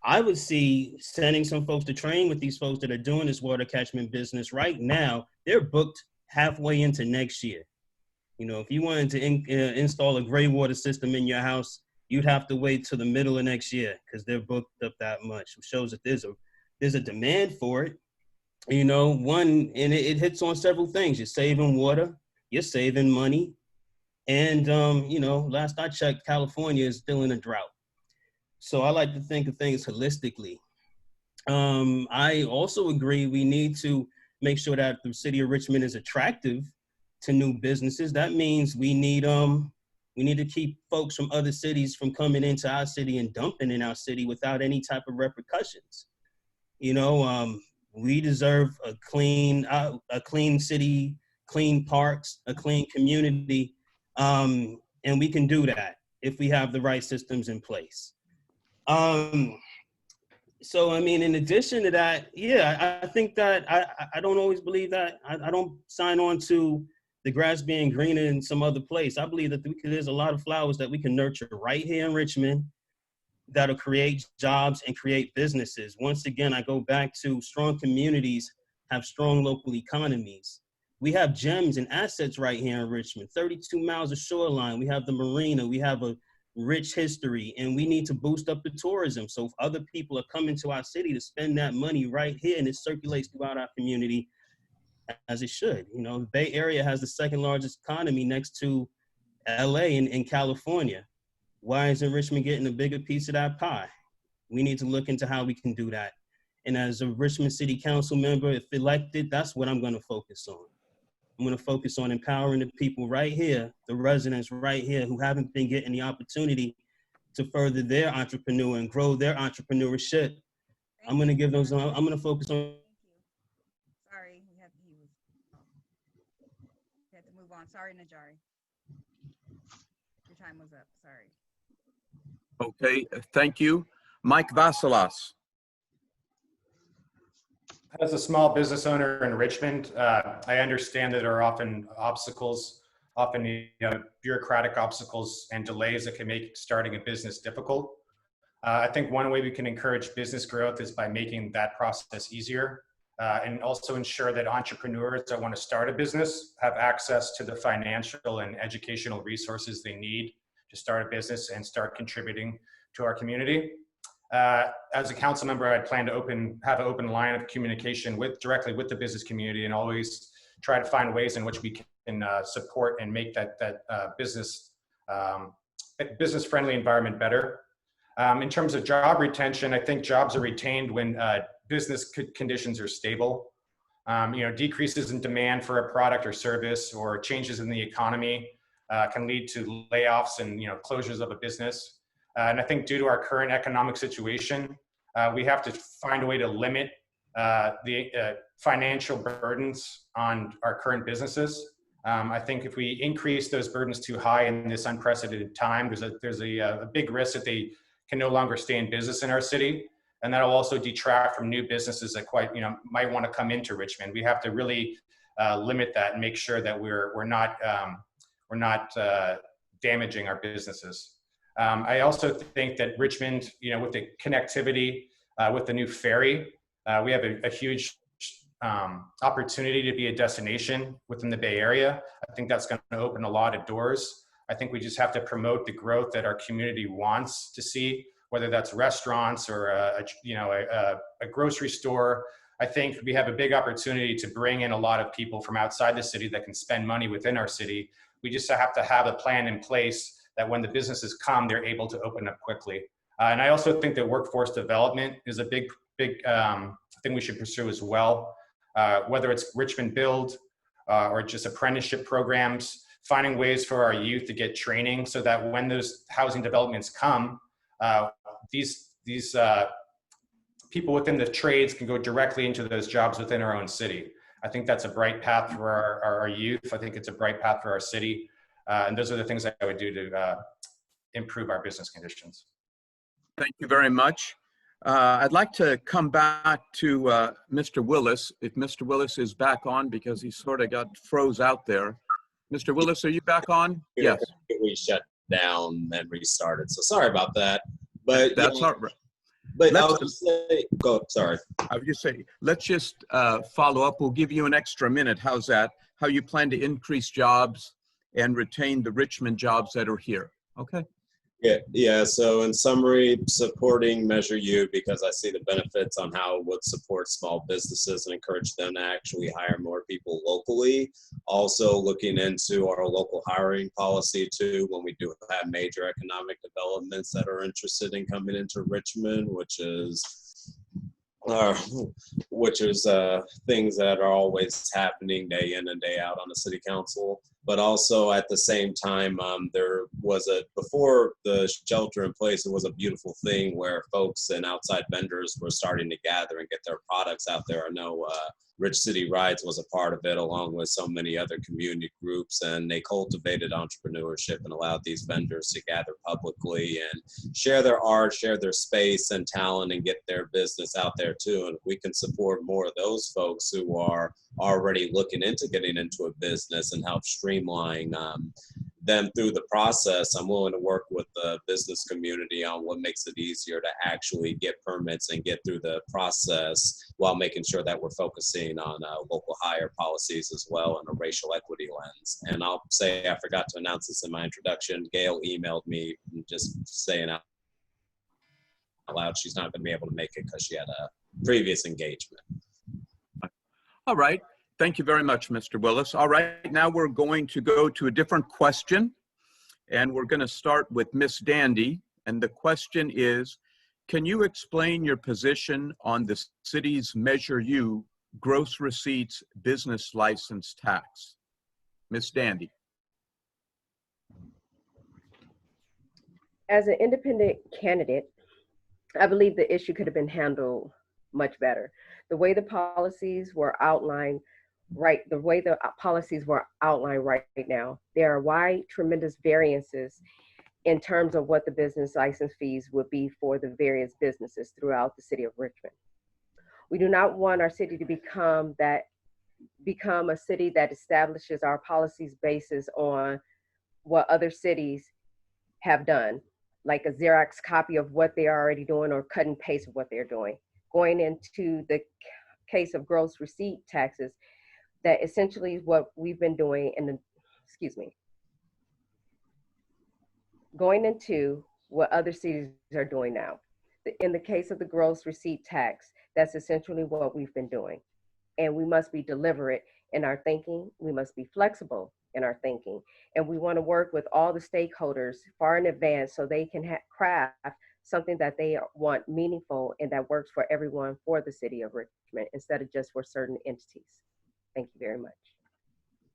I would see sending some folks to train with these folks that are doing this water catchment business right now. They're booked halfway into next year. You know, if you wanted to install a gray water system in your house, you'd have to wait till the middle of next year because they're booked up that much. It shows that there's a demand for it. You know, and it hits on several things. You're saving water, you're saving money. And, you know, last I checked, California is still in a drought. So I like to think of things holistically. I also agree we need to make sure that the city of Richmond is attractive to new businesses. That means we need to keep folks from other cities from coming into our city and dumping in our city without any type of repercussions. You know, we deserve a clean city, clean parks, a clean community. And we can do that if we have the right systems in place. So, I mean, in addition to that, yeah, I think that I don't always believe that. I don't sign on to the grass being greener in some other place. I believe that there's a lot of flowers that we can nurture right here in Richmond that'll create jobs and create businesses. Once again, I go back to strong communities have strong local economies. We have gems and assets right here in Richmond, 32 miles of shoreline. We have the marina, we have a rich history, and we need to boost up the tourism. So if other people are coming to our city to spend that money right here and it circulates throughout our community as it should. You know, the Bay Area has the second largest economy next to LA in California. Why isn't Richmond getting a bigger piece of that pie? We need to look into how we can do that. And as a Richmond City Council member, if elected, that's what I'm going to focus on. I'm going to focus on empowering the people right here, the residents right here who haven't been getting the opportunity to further their entrepreneur and grow their entrepreneurship. I'm going to give those, I'm going to focus on. Sorry, we had to move on. Sorry, Najari. Your time was up. Sorry. Okay, thank you. Mike Vassilas. As a small business owner in Richmond, I understand that there are often obstacles, bureaucratic obstacles and delays that can make starting a business difficult. I think one way we can encourage business growth is by making that process easier and also ensure that entrepreneurs that want to start a business have access to the financial and educational resources they need to start a business and start contributing to our community. As a council member, I plan to have an open line of communication directly with the business community and always try to find ways in which we can support and make that business-friendly environment better. In terms of job retention, I think jobs are retained when business conditions are stable. You know, decreases in demand for a product or service or changes in the economy can lead to layoffs and closures of a business. And I think due to our current economic situation, we have to find a way to limit the financial burdens on our current businesses. I think if we increase those burdens too high in this unprecedented time, there's a big risk that they can no longer stay in business in our city. And that'll also detract from new businesses that might want to come into Richmond. We have to really limit that and make sure that we're not damaging our businesses. I also think that Richmond, with the connectivity, with the new ferry, we have a huge opportunity to be a destination within the Bay Area. I think that's going to open a lot of doors. I think we just have to promote the growth that our community wants to see, whether that's restaurants or a grocery store. I think we have a big opportunity to bring in a lot of people from outside the city that can spend money within our city. We just have to have a plan in place that when the businesses come, they're able to open up quickly. And I also think that workforce development is a big thing we should pursue as well. Whether it's Richmond Build or just apprenticeship programs, finding ways for our youth to get training so that when those housing developments come, these people within the trades can go directly into those jobs within our own city. I think that's a bright path for our youth. I think it's a bright path for our city. And those are the things that I would do to improve our business conditions. Thank you very much. I'd like to come back to Mr. Willis, if Mr. Willis is back on, because he sort of got froze out there. Mr. Willis, are you back on? Yes. We shut down and restarted, so sorry about that. But that's all right. But I was just say, sorry. I was just saying, let's just follow up. We'll give you an extra minute. How's that? How you plan to increase jobs and retain the Richmond jobs that are here? Okay. Yeah. So in summary, supporting Measure U because I see the benefits on how it would support small businesses and encourage them to actually hire more people locally. Also looking into our local hiring policy too, when we do have major economic developments that are interested in coming into Richmond, which is things that are always happening day in and day out on the city council. But also at the same time, there was before the shelter in place, it was a beautiful thing where folks and outside vendors were starting to gather and get their products out there. I know Rich City Rides was a part of it, along with so many other community groups, and they cultivated entrepreneurship and allowed these vendors to gather publicly and share their art, share their space and talent, and get their business out there too. And if we can support more of those folks who are already looking into getting into a business and help streamline them through the process, I'm willing to work with the business community on what makes it easier to actually get permits and get through the process while making sure that we're focusing on local hire policies as well and a racial equity lens. And I'll say, I forgot to announce this in my introduction, Gayle emailed me just saying out loud she's not going to be able to make it because she had a previous engagement. All right. Thank you very much, Mr. Willis. All right, now we're going to go to a different question, and we're going to start with Miss Dandy. And the question is, can you explain your position on the city's Measure U gross receipts business license tax? Miss Dandy. As an independent candidate, I believe the issue could have been handled much better. The way the policies were outlined right now, there are wide, tremendous variances in terms of what the business license fees would be for the various businesses throughout the city of Richmond. We do not want our city to become a city that establishes our policies basis on what other cities have done, like a Xerox copy of what they're already doing or cut and paste of what they're doing. Going into the case of gross receipt taxes, that essentially is what we've been doing going into what other cities are doing now. In the case of the gross receipt tax, that's essentially what we've been doing. And we must be deliberate in our thinking. We must be flexible in our thinking. And we want to work with all the stakeholders far in advance so they can craft something that they want meaningful and that works for everyone for the city of Richmond instead of just for certain entities. Thank you very much.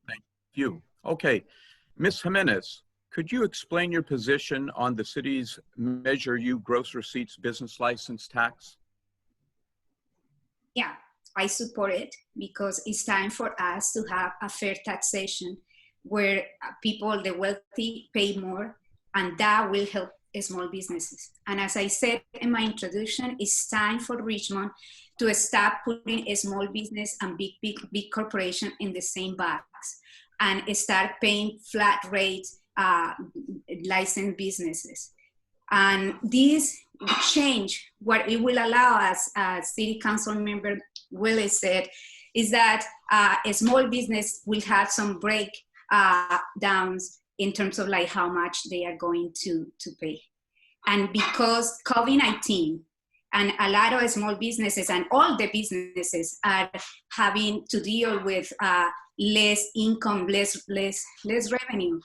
Thank you. Okay, Ms. Jimenez, could you explain your position on the city's Measure U gross receipts business license tax? Yeah, I support it because it's time for us to have a fair taxation where people, the wealthy, pay more, and that will help small businesses. And as I said in my introduction, it's time for Richmond to stop putting a small business and big corporation in the same box and start paying flat rates licensed businesses. And this change, what it will allow us, as City Council Member Willis said, is that a small business will have some breakdowns in terms of like how much they are going to pay. And because COVID-19 and a lot of small businesses and all the businesses are having to deal with less income, less revenue,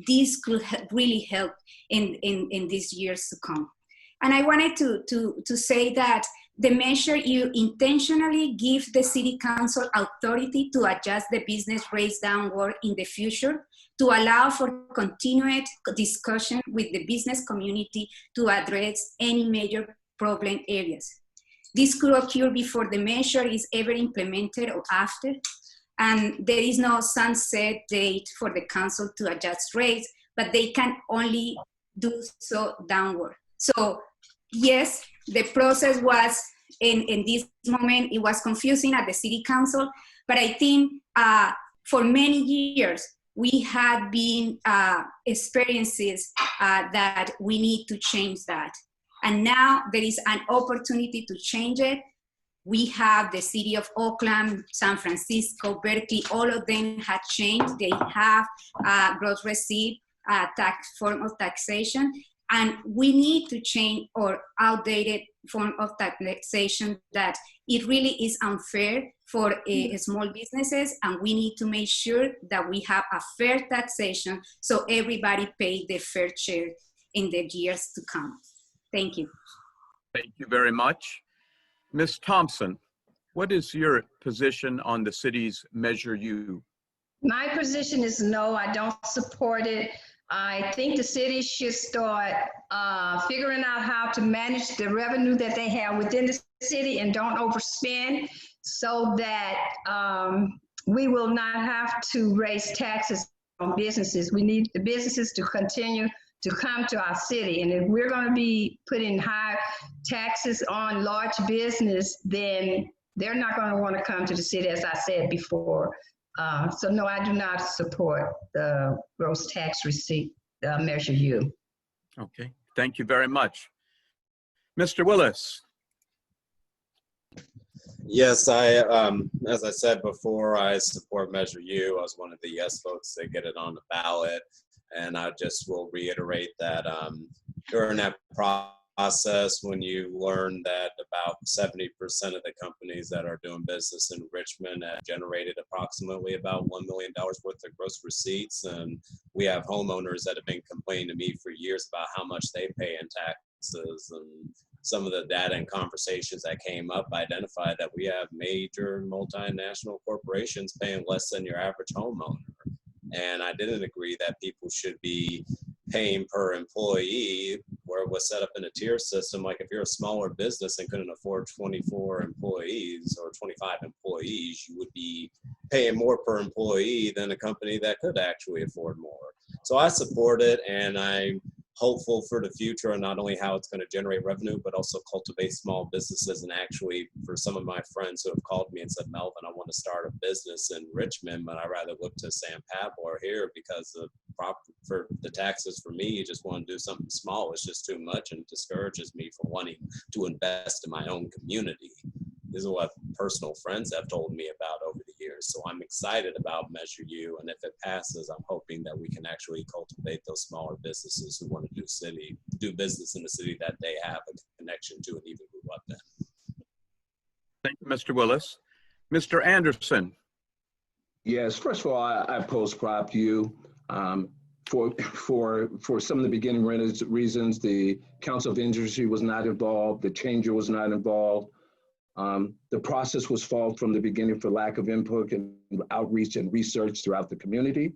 this could really help in these years to come. And I wanted to say that the measure you intentionally give the City Council authority to adjust the business rates downward in the future to allow for continued discussion with the business community to address any major problem areas. This could occur before the measure is ever implemented or after, and there is no sunset date for the council to adjust rates, but they can only do so downward. So yes, the process was, in this moment, it was confusing at the City Council, but I think for many years, we had been experiences that we need to change that. And now there is an opportunity to change it. We have the city of Oakland, San Francisco, Berkeley, all of them have changed. They have gross receipt form of taxation. And we need to change our outdated form of taxation that it really is unfair for small businesses. And we need to make sure that we have a fair taxation so everybody pays their fair share in the years to come. Thank you. Thank you very much. Ms. Thompson, what is your position on the city's Measure U? My position is no, I don't support it. I think the city should start figuring out how to manage the revenue that they have within the city and don't overspend so that we will not have to raise taxes on businesses. We need the businesses to continue to come to our city. And if we're going to be putting high taxes on large business, then they're not going to want to come to the city, as I said before. So no, I do not support the gross tax receipt Measure U. Okay, thank you very much. Mr. Willis. Yes, as I said before, I support Measure U. I was one of the yes votes to get it on the ballot. And I just will reiterate that during that process, when you learn that about 70% of the companies that are doing business in Richmond have generated approximately about $1 million worth of gross receipts. And we have homeowners that have been complaining to me for years about how much they pay in taxes. And some of the data and conversations that came up identified that we have major multinational corporations paying less than your average homeowner. And I didn't agree that people should be paying per employee, where it was set up in a tier system. Like if you're a smaller business and couldn't afford 24 employees or 25 employees, you would be paying more per employee than a company that could actually afford more. So I support it, and I'm hopeful for the future on not only how it's going to generate revenue, but also cultivate small businesses. And actually, for some of my friends who have called me and said, Melvin, I want to start a business in Richmond, but I rather look to San Pablo or here because for the taxes for me, you just want to do something small. It's just too much and discourages me from wanting to invest in my own community. This is what personal friends have told me about over the years. So I'm excited about Measure U. And if it passes, I'm hoping that we can actually cultivate those smaller businesses who want to do business in the city that they have a connection to and even move up then. Thank you, Mr. Willis. Mr. Anderson. Yes, first of all, I oppose Prop U. For some of the beginning reasons, the Council of Industry was not involved, the changer was not involved. The process was flawed from the beginning for lack of input and outreach and research throughout the community.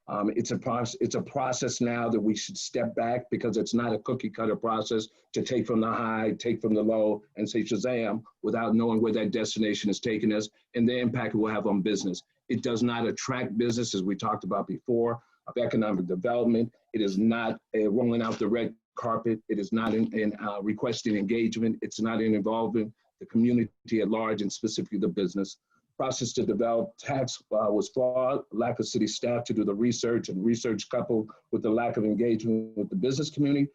It's a process now that we should step back because it's not a cookie cutter process to take from the high, take from the low, and say Shazam without knowing where that destination is taking us and the impact it will have on business. It does not attract business, as we talked about before, of economic development. It is not rolling out the red carpet. It is not in requesting engagement. It's not in involving the community at large and specifically the business. Process to develop tax was flawed, lack of city staff to do the research, and research coupled with the lack of engagement with the business community.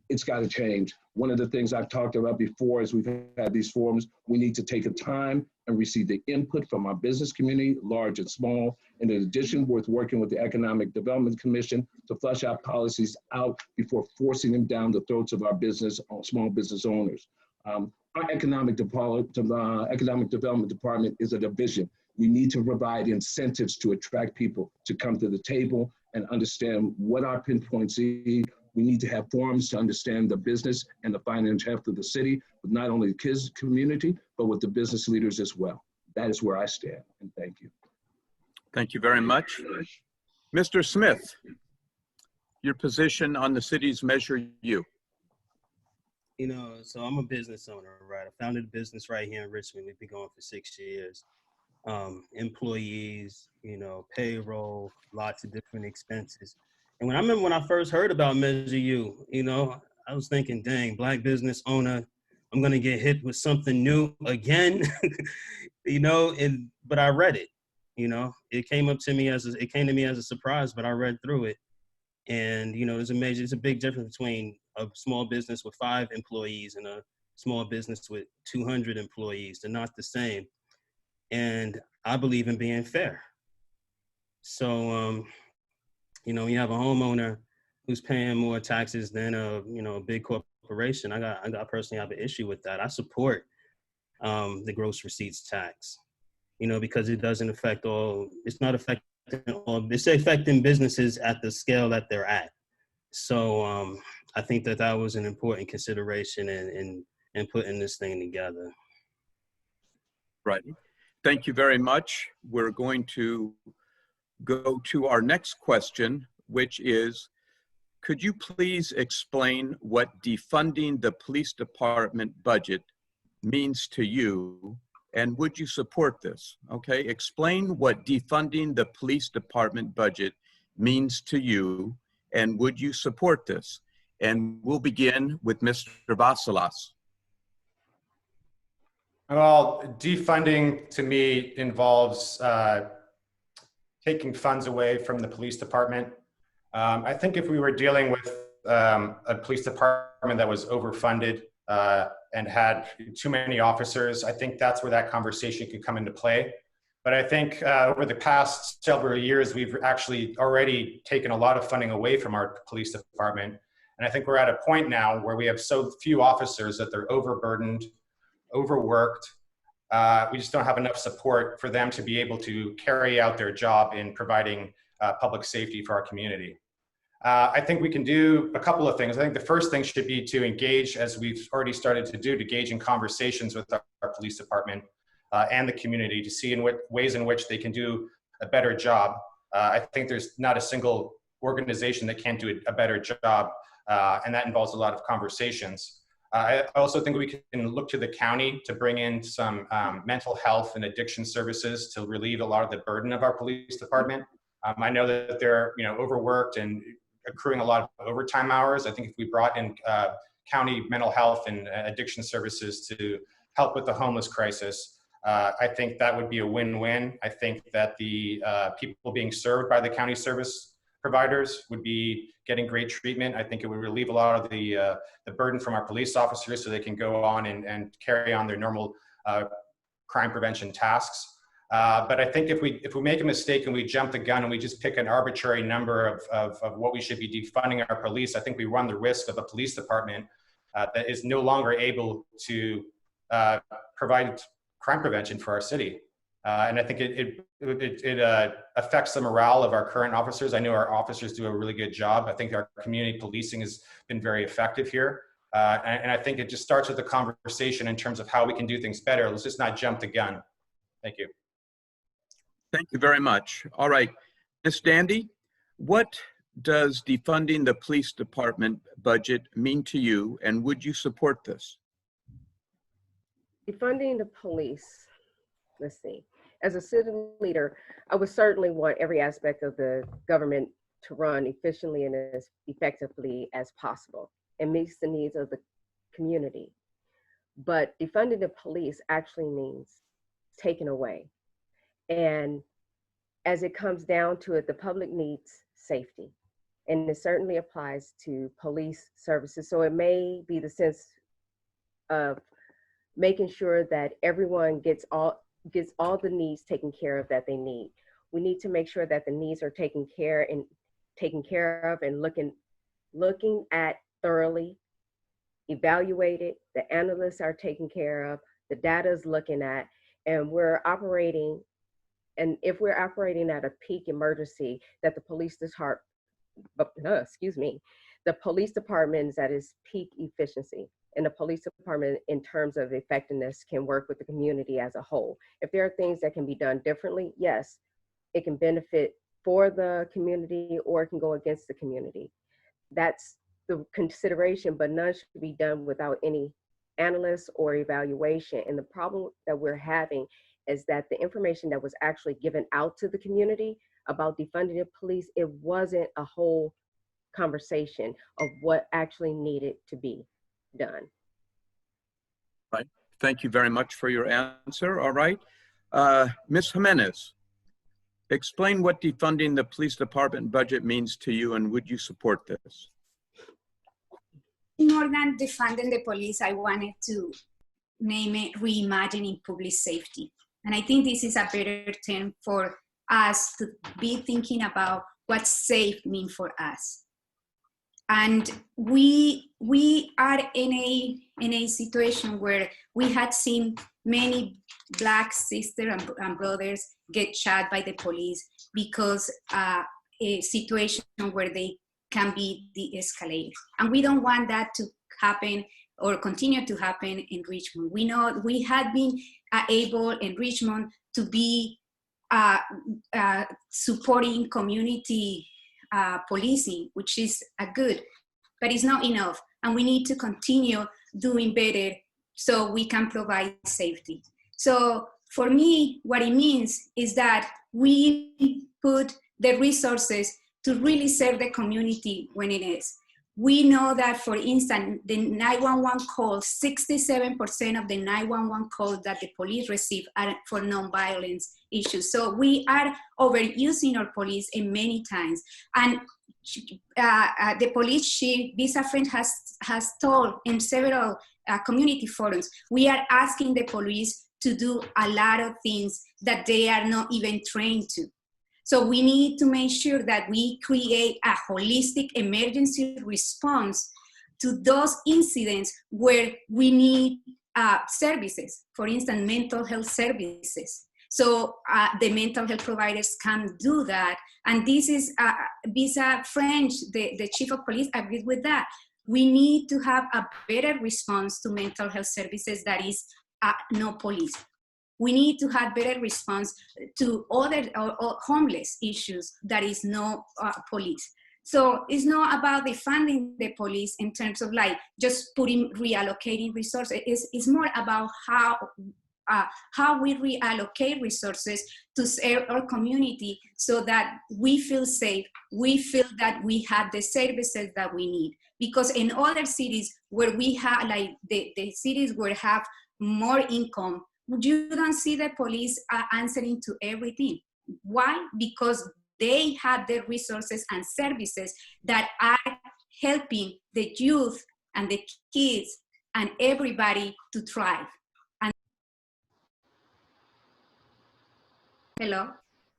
It's got to change. One of the things I've talked about before is we've had these forums, we need to take a time and receive the input from our business community, large and small. And in addition, we're working with the Economic Development Commission to flush out policies out before forcing them down the throats of our small business owners. Our Economic Development Department is a division. We need to provide incentives to attract people to come to the table and understand what our pinpoints are. We need to have forums to understand the business and the financial health of the city, with not only the kids community, but with the business leaders as well. That is where I stand, and thank you. Thank you very much. Mr. Smith, your position on the city's Measure U. You know, so I'm a business owner, right? I founded a business right here in Richmond. We've been going for 6 years. Employees, you know, payroll, lots of different expenses. And I remember when I first heard about Measure U, you know, I was thinking, dang, Black business owner, I'm gonna get hit with something new again, you know. But I read it, you know. It came to me as a surprise, but I read through it, and you know, it's a big difference between a small business with 5 employees and a small business with 200 employees. They're not the same. And I believe in being fair. So, you know, you have a homeowner who's paying more taxes than a big corporation. I personally have an issue with that. I support the gross receipts tax, because it doesn't affect all. It's not affecting all. It's affecting businesses at the scale that they're at. So I think that was an important consideration in putting this thing together. Right. Thank you very much. We're going to go to our next question, which is, could you please explain what defunding the police department budget means to you, and would you support this? Okay, explain what defunding the police department budget means to you, and would you support this? And we'll begin with Mr. Vassilas. Well, defunding to me involves taking funds away from the police department. I think if we were dealing with a police department that was overfunded and had too many officers, I think that's where that conversation could come into play. But I think over the past several years, we've actually already taken a lot of funding away from our police department. And I think we're at a point now where we have so few officers that they're overburdened, overworked. We just don't have enough support for them to be able to carry out their job in providing public safety for our community. I think we can do a couple of things. I think the first thing should be to engage, as we've already started to do, to engage in conversations with our police department and the community to see in what ways in which they can do a better job. I think there's not a single organization that can't do a better job, and that involves a lot of conversations. I also think we can look to the county to bring in some mental health and addiction services to relieve a lot of the burden of our police department. I know that they're overworked and accruing a lot of overtime hours. I think if we brought in county mental health and addiction services to help with the homeless crisis, I think that would be a win-win. I think that the people being served by the county service providers would be getting great treatment. I think it would relieve a lot of the burden from our police officers so they can go on and carry on their normal crime prevention tasks. But I think if we make a mistake and we jump the gun and we just pick an arbitrary number of what we should be defunding our police, I think we run the risk of a police department that is no longer able to provide crime prevention for our city. And I think it affects the morale of our current officers. I know our officers do a really good job. I think our community policing has been very effective here. And I think it just starts with the conversation in terms of how we can do things better. Let's just not jump the gun. Thank you. Thank you very much. All right, Ms. Dandy, what does defunding the police department budget mean to you, and would you support this? Defunding the police, let's see. As a city leader, I would certainly want every aspect of the government to run efficiently and as effectively as possible and meets the needs of the community. But defunding the police actually means taking away. And as it comes down to it, the public needs safety. And it certainly applies to police services. So it may be the sense of making sure that everyone gets all the needs taken care of that they need. We need to make sure that the needs are taken care of and looking at thoroughly, evaluated, the analysts are taken care of, the data is looking at, and we're operating. And if we're operating at a peak emergency, that the police department is at its peak efficiency. And the police department, in terms of effectiveness, can work with the community as a whole. If there are things that can be done differently, yes, it can benefit for the community or it can go against the community. That's the consideration, but none should be done without any analysis or evaluation. And the problem that we're having is that the information that was actually given out to the community about defunding the police, it wasn't a whole conversation of what actually needed to be done. Right. Thank you very much for your answer. All right. Ms. Jimenez, explain what defunding the police department budget means to you, and would you support this? More than defunding the police, I wanted to name it reimagining public safety. And I think this is a better term for us to be thinking about what safe means for us. And we are in a situation where we had seen many Black sisters and brothers get shot by the police because a situation where they can be de-escalated. And we don't want that to happen or continue to happen in Richmond. We know we had been able in Richmond to be supporting community policing, which is good, but it's not enough. And we need to continue doing better so we can provide safety. So for me, what it means is that we put the resources to really serve the community when it is. We know that, for instance, the 911 calls, 67% of the 911 calls that the police receive are for nonviolence issues. So we are overusing our police in many times. And the police chief, Visa Friend, has told in several community forums, we are asking the police to do a lot of things that they are not even trained to. So we need to make sure that we create a holistic emergency response to those incidents where we need services, for instance, mental health services. So the mental health providers can do that. And this is Visa French, the chief of police, agreed with that. We need to have a better response to mental health services that is no police. We need to have better response to other homeless issues that is no police. So it's not about defunding the police in terms of like just reallocating resources. It's more about how we reallocate resources to serve our community so that we feel safe, we feel that we have the services that we need. Because in other cities where we have, like the cities where have more income, you don't see the police answering to everything. Why? Because they have the resources and services that are helping the youth and the kids and everybody to thrive. And hello,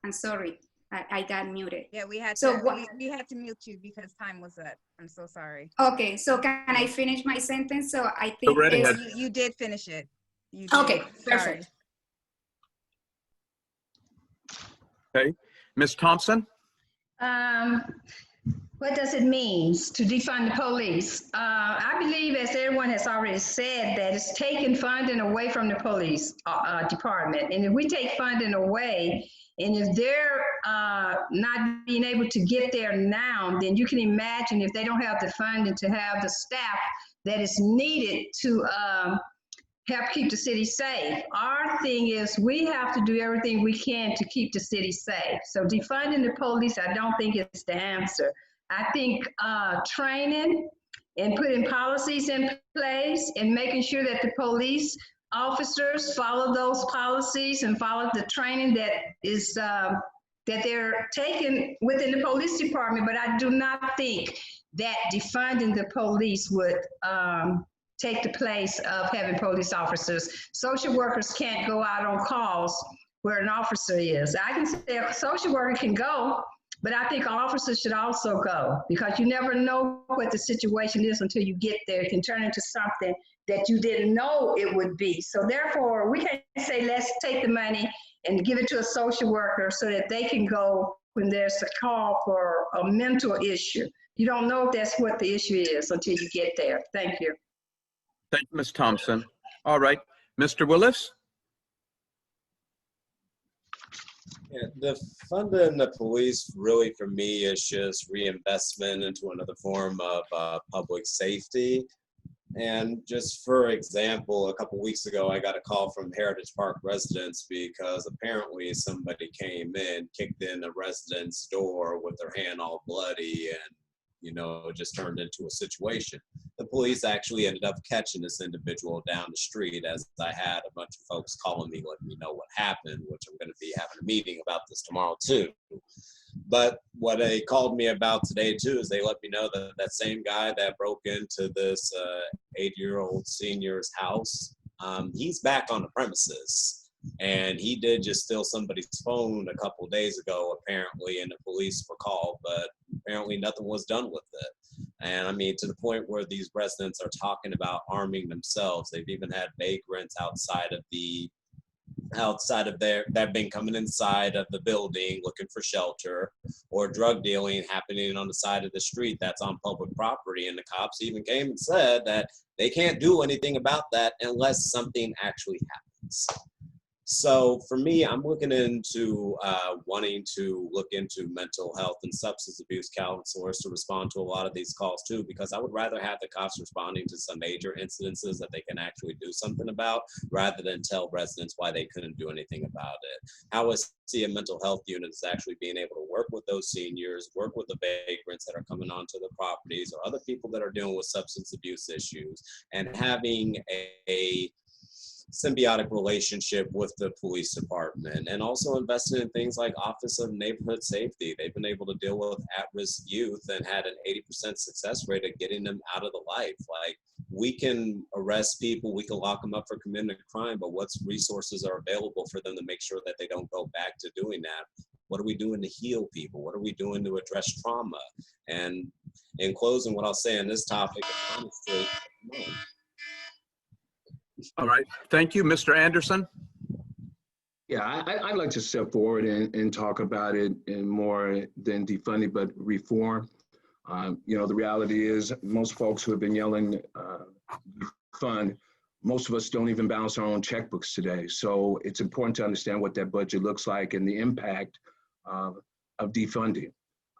I'm sorry, I got muted. Yeah, we had So to we had to mute you because time was up. I'm so sorry. Okay, so can I finish my sentence? So I Go think right ahead. You did finish it. You did. Okay, perfect. Okay, Ms. Thompson? What does it mean to defund the police? I believe, as everyone has already said, that it's taking funding away from the police department. And if we take funding away, and if they're not being able to get there now, then you can imagine if they don't have the funding to have the staff that is needed to help keep the city safe. Our thing is we have to do everything we can to keep the city safe. So defunding the police, I don't think is the answer. I think training and putting policies in place and making sure that the police officers follow those policies and follow the training that is that they're taking within the police department. But I do not think that defunding the police would take the place of having police officers. Social workers can't go out on calls where an officer is. I can say a social worker can go, but I think officers should also go because you never know what the situation is until you get there. It can turn into something that you didn't know it would be. So therefore, we can't say, let's take the money and give it to a social worker so that they can go when there's a call for a mental issue. You don't know if that's what the issue is until you get there. Thank you. Thank you, Ms. Thompson. All right, Mr. Willis? Yeah, the funding the police really for me is just reinvestment into another form of public safety. And just for example, a couple weeks ago, I got a call from Heritage Park residents because apparently somebody came in, kicked in a resident's door with their hand all bloody and, you know, it just turned into a situation. The police actually ended up catching this individual down the street as I had a bunch of folks calling me, letting me know what happened, which I'm going to be having a meeting about this tomorrow too. But what they called me about today too is they let me know that that same guy that broke into this 80-year-old senior's house, he's back on the premises. And he did just steal somebody's phone a couple days ago, apparently, and the police were called, but apparently nothing was done with it. And I mean, to the point where these residents are talking about arming themselves. They've even had vagrants outside of their, that have been coming inside of the building looking for shelter, or drug dealing happening on the side of the street that's on public property. And the cops even came and said that they can't do anything about that unless something actually happens. So for me, I'm looking into wanting to look into mental health and substance abuse counselors to respond to a lot of these calls too, because I would rather have the cops responding to some major incidences that they can actually do something about, rather than tell residents why they couldn't do anything about it. How I see a mental health unit is actually being able to work with those seniors, work with the vagrants that are coming onto the properties, or other people that are dealing with substance abuse issues, and having a symbiotic relationship with the police department, and also invested in things like Office of Neighborhood Safety. They've been able to deal with at-risk youth and had an 80% success rate of getting them out of the life. Like, we can arrest people, we can lock them up for committing a crime, but what resources are available for them to make sure that they don't go back to doing that? What are we doing to heal people? What are we doing to address trauma? And in closing, what I'll say on this topic, honestly, All right. Thank you, Mr. Anderson. Yeah, I'd like to step forward and talk about it in more than defunding, but reform. You know, the reality is most folks who have been yelling fund, most of us don't even balance our own checkbooks today. So it's important to understand what that budget looks like and the impact of defunding.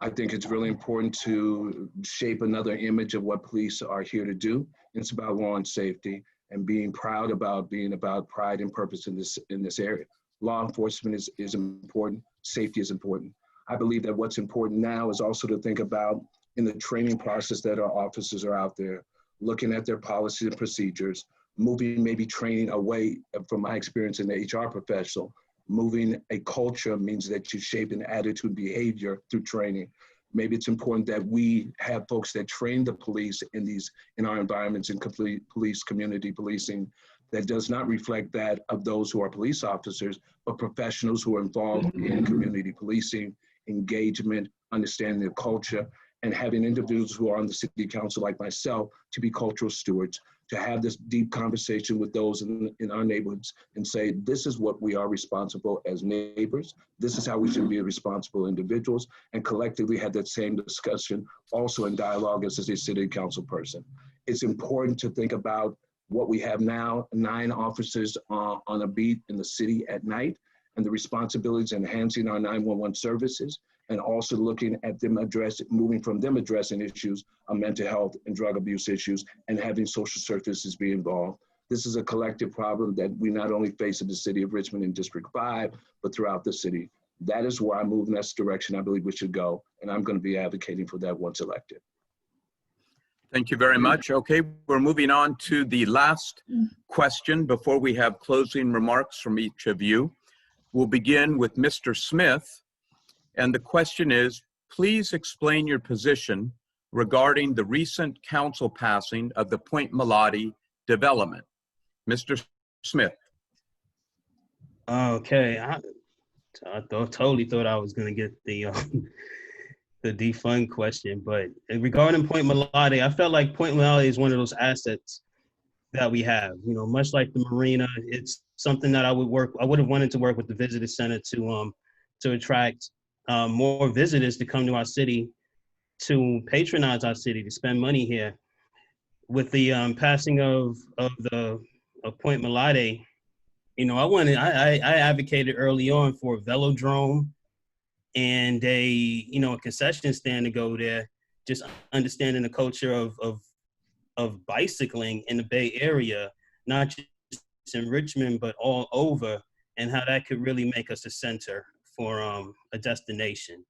I think it's really important to shape another image of what police are here to do. It's about law and safety, and being proud about being about pride and purpose in this area. Law enforcement is important, safety is important. I believe that what's important now is also to think about in the training process that our officers are out there, looking at their policies and procedures, moving maybe training away from my experience in the HR professional. Moving a culture means that you shape an attitude behavior through training. Maybe it's important that we have folks that train the police in our environments, in complete police, community policing, that does not reflect that of those who are police officers, but professionals who are involved in community policing, engagement, understanding the culture, and having individuals who are on the city council like myself to be cultural stewards, to have this deep conversation with those in our neighborhoods and say, this is what we are responsible as neighbors. This is how we should be responsible individuals, and collectively have that same discussion also in dialogue as a city council person. It's important to think about what we have now, 9 officers on a beat in the city at night, and the responsibilities enhancing our 911 services, and also looking at them moving from them addressing issues of mental health and drug abuse issues, and having social services be involved. This is a collective problem that we not only face in the city of Richmond in District 5, but throughout the city. That is where I move in that direction I believe we should go, and I'm going to be advocating for that once elected. Thank you very much. Okay, we're moving on to the last question before we have closing remarks from each of you. We'll begin with Mr. Smith. And the question is, please explain your position regarding the recent council passing of the Point Melody development. Mr. Smith. Okay, I totally thought I was going to get the defund question, but regarding Point Melody, I felt like Point Melody is one of those assets that we have. You know, much like the marina, it's something that I would have wanted to work with the visitor center to attract more visitors to come to our city, to patronize our city, to spend money here. With the passing of Point Melody, you know, I advocated early on for a velodrome and a concession stand to go there, just understanding the culture of bicycling in the Bay Area, not just in Richmond, but all over, and how that could really make us a center for a destination.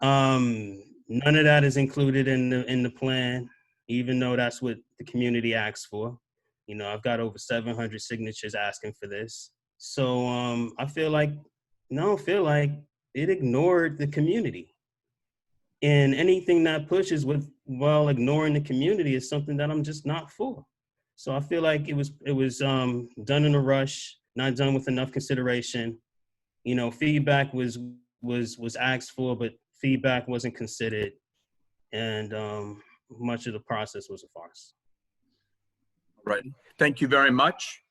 None of that is included in the plan, even though that's what the community asked for. You know, I've got over 700 signatures asking for this. So I feel like it ignored the community. And anything that pushes while ignoring the community is something that I'm just not for. So I feel like it was done in a rush. not done with enough consideration. You know, feedback was asked for, but feedback wasn't considered, and much of the process was a farce. Right. Thank you very much.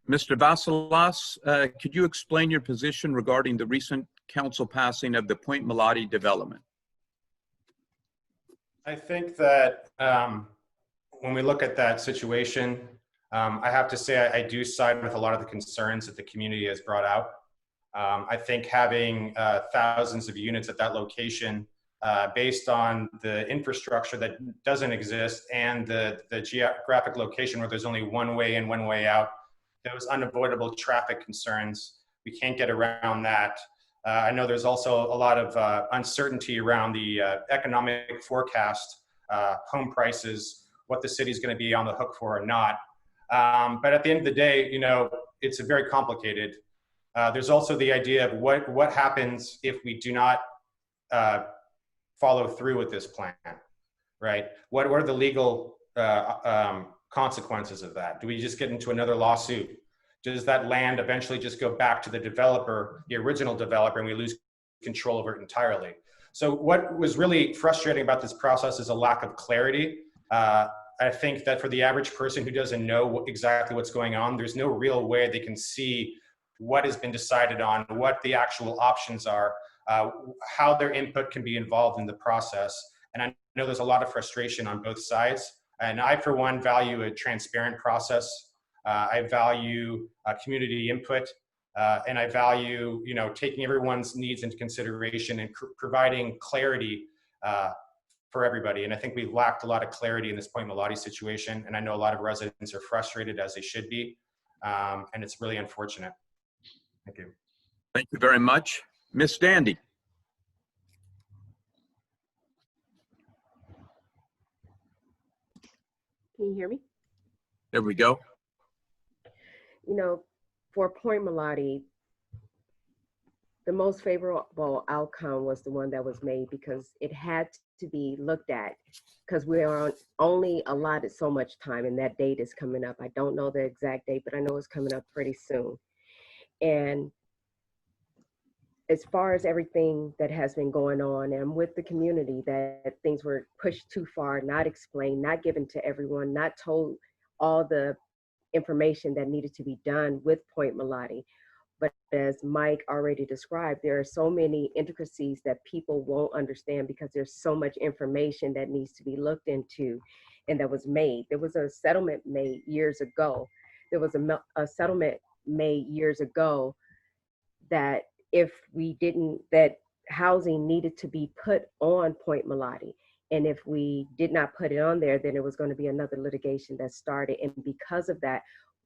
Mr. Vassilas, could you explain your position regarding the recent council passing of the Point Melati development? I think that when we look at that situation, I have to say I do side with a lot of the concerns that the community has brought out. I think having thousands of units at that location based on the infrastructure that doesn't exist and the geographic location where there's only one way in, one way out, those unavoidable traffic concerns, we can't get around that. I know there's also a lot of uncertainty around the economic forecast, home prices, what the city's going to be on the hook for or not. But at the end of the day, you know, it's very complicated. There's also the idea of what happens if we do not follow through with this plan, right? What are the legal consequences of that? Do we just get into another lawsuit? Does that land eventually just go back to the developer, the original developer, and we lose control over it entirely? So what was really frustrating about this process is a lack of clarity. I think that for the average person who doesn't know exactly what's going on, there's no real way they can see what has been decided on, what the actual options are, how their input can be involved in the process. And I know there's a lot of frustration on both sides. And I, for one, value a transparent process. I value community input, and I value, you know, taking everyone's needs into consideration and providing clarity for everybody. And I think we've lacked a lot of clarity in this Point Melati situation. And I know a lot of residents are frustrated, as they should be. And it's really unfortunate. Thank you. Thank you very much. Ms. Dandy. Can you hear me? There we go. You know, for Point Melati, the most favorable outcome was the one that was made because it had to be looked at because we are only allotted so much time and that date is coming up. I don't know the exact date, but I know it's coming up pretty soon. And as far as everything that has been going on and with the community, that things were pushed too far, not explained, not given to everyone, not told all the information that needed to be done with Point Melati. But as Mike already described, there are so many intricacies that people won't understand because there's so much information that needs to be looked into and that was made. There was a settlement made years ago. There was a settlement made years ago that if we didn't, that housing needed to be put on Point Melati. And if we did not put it on there, then it was going to be another litigation that started. And because of that,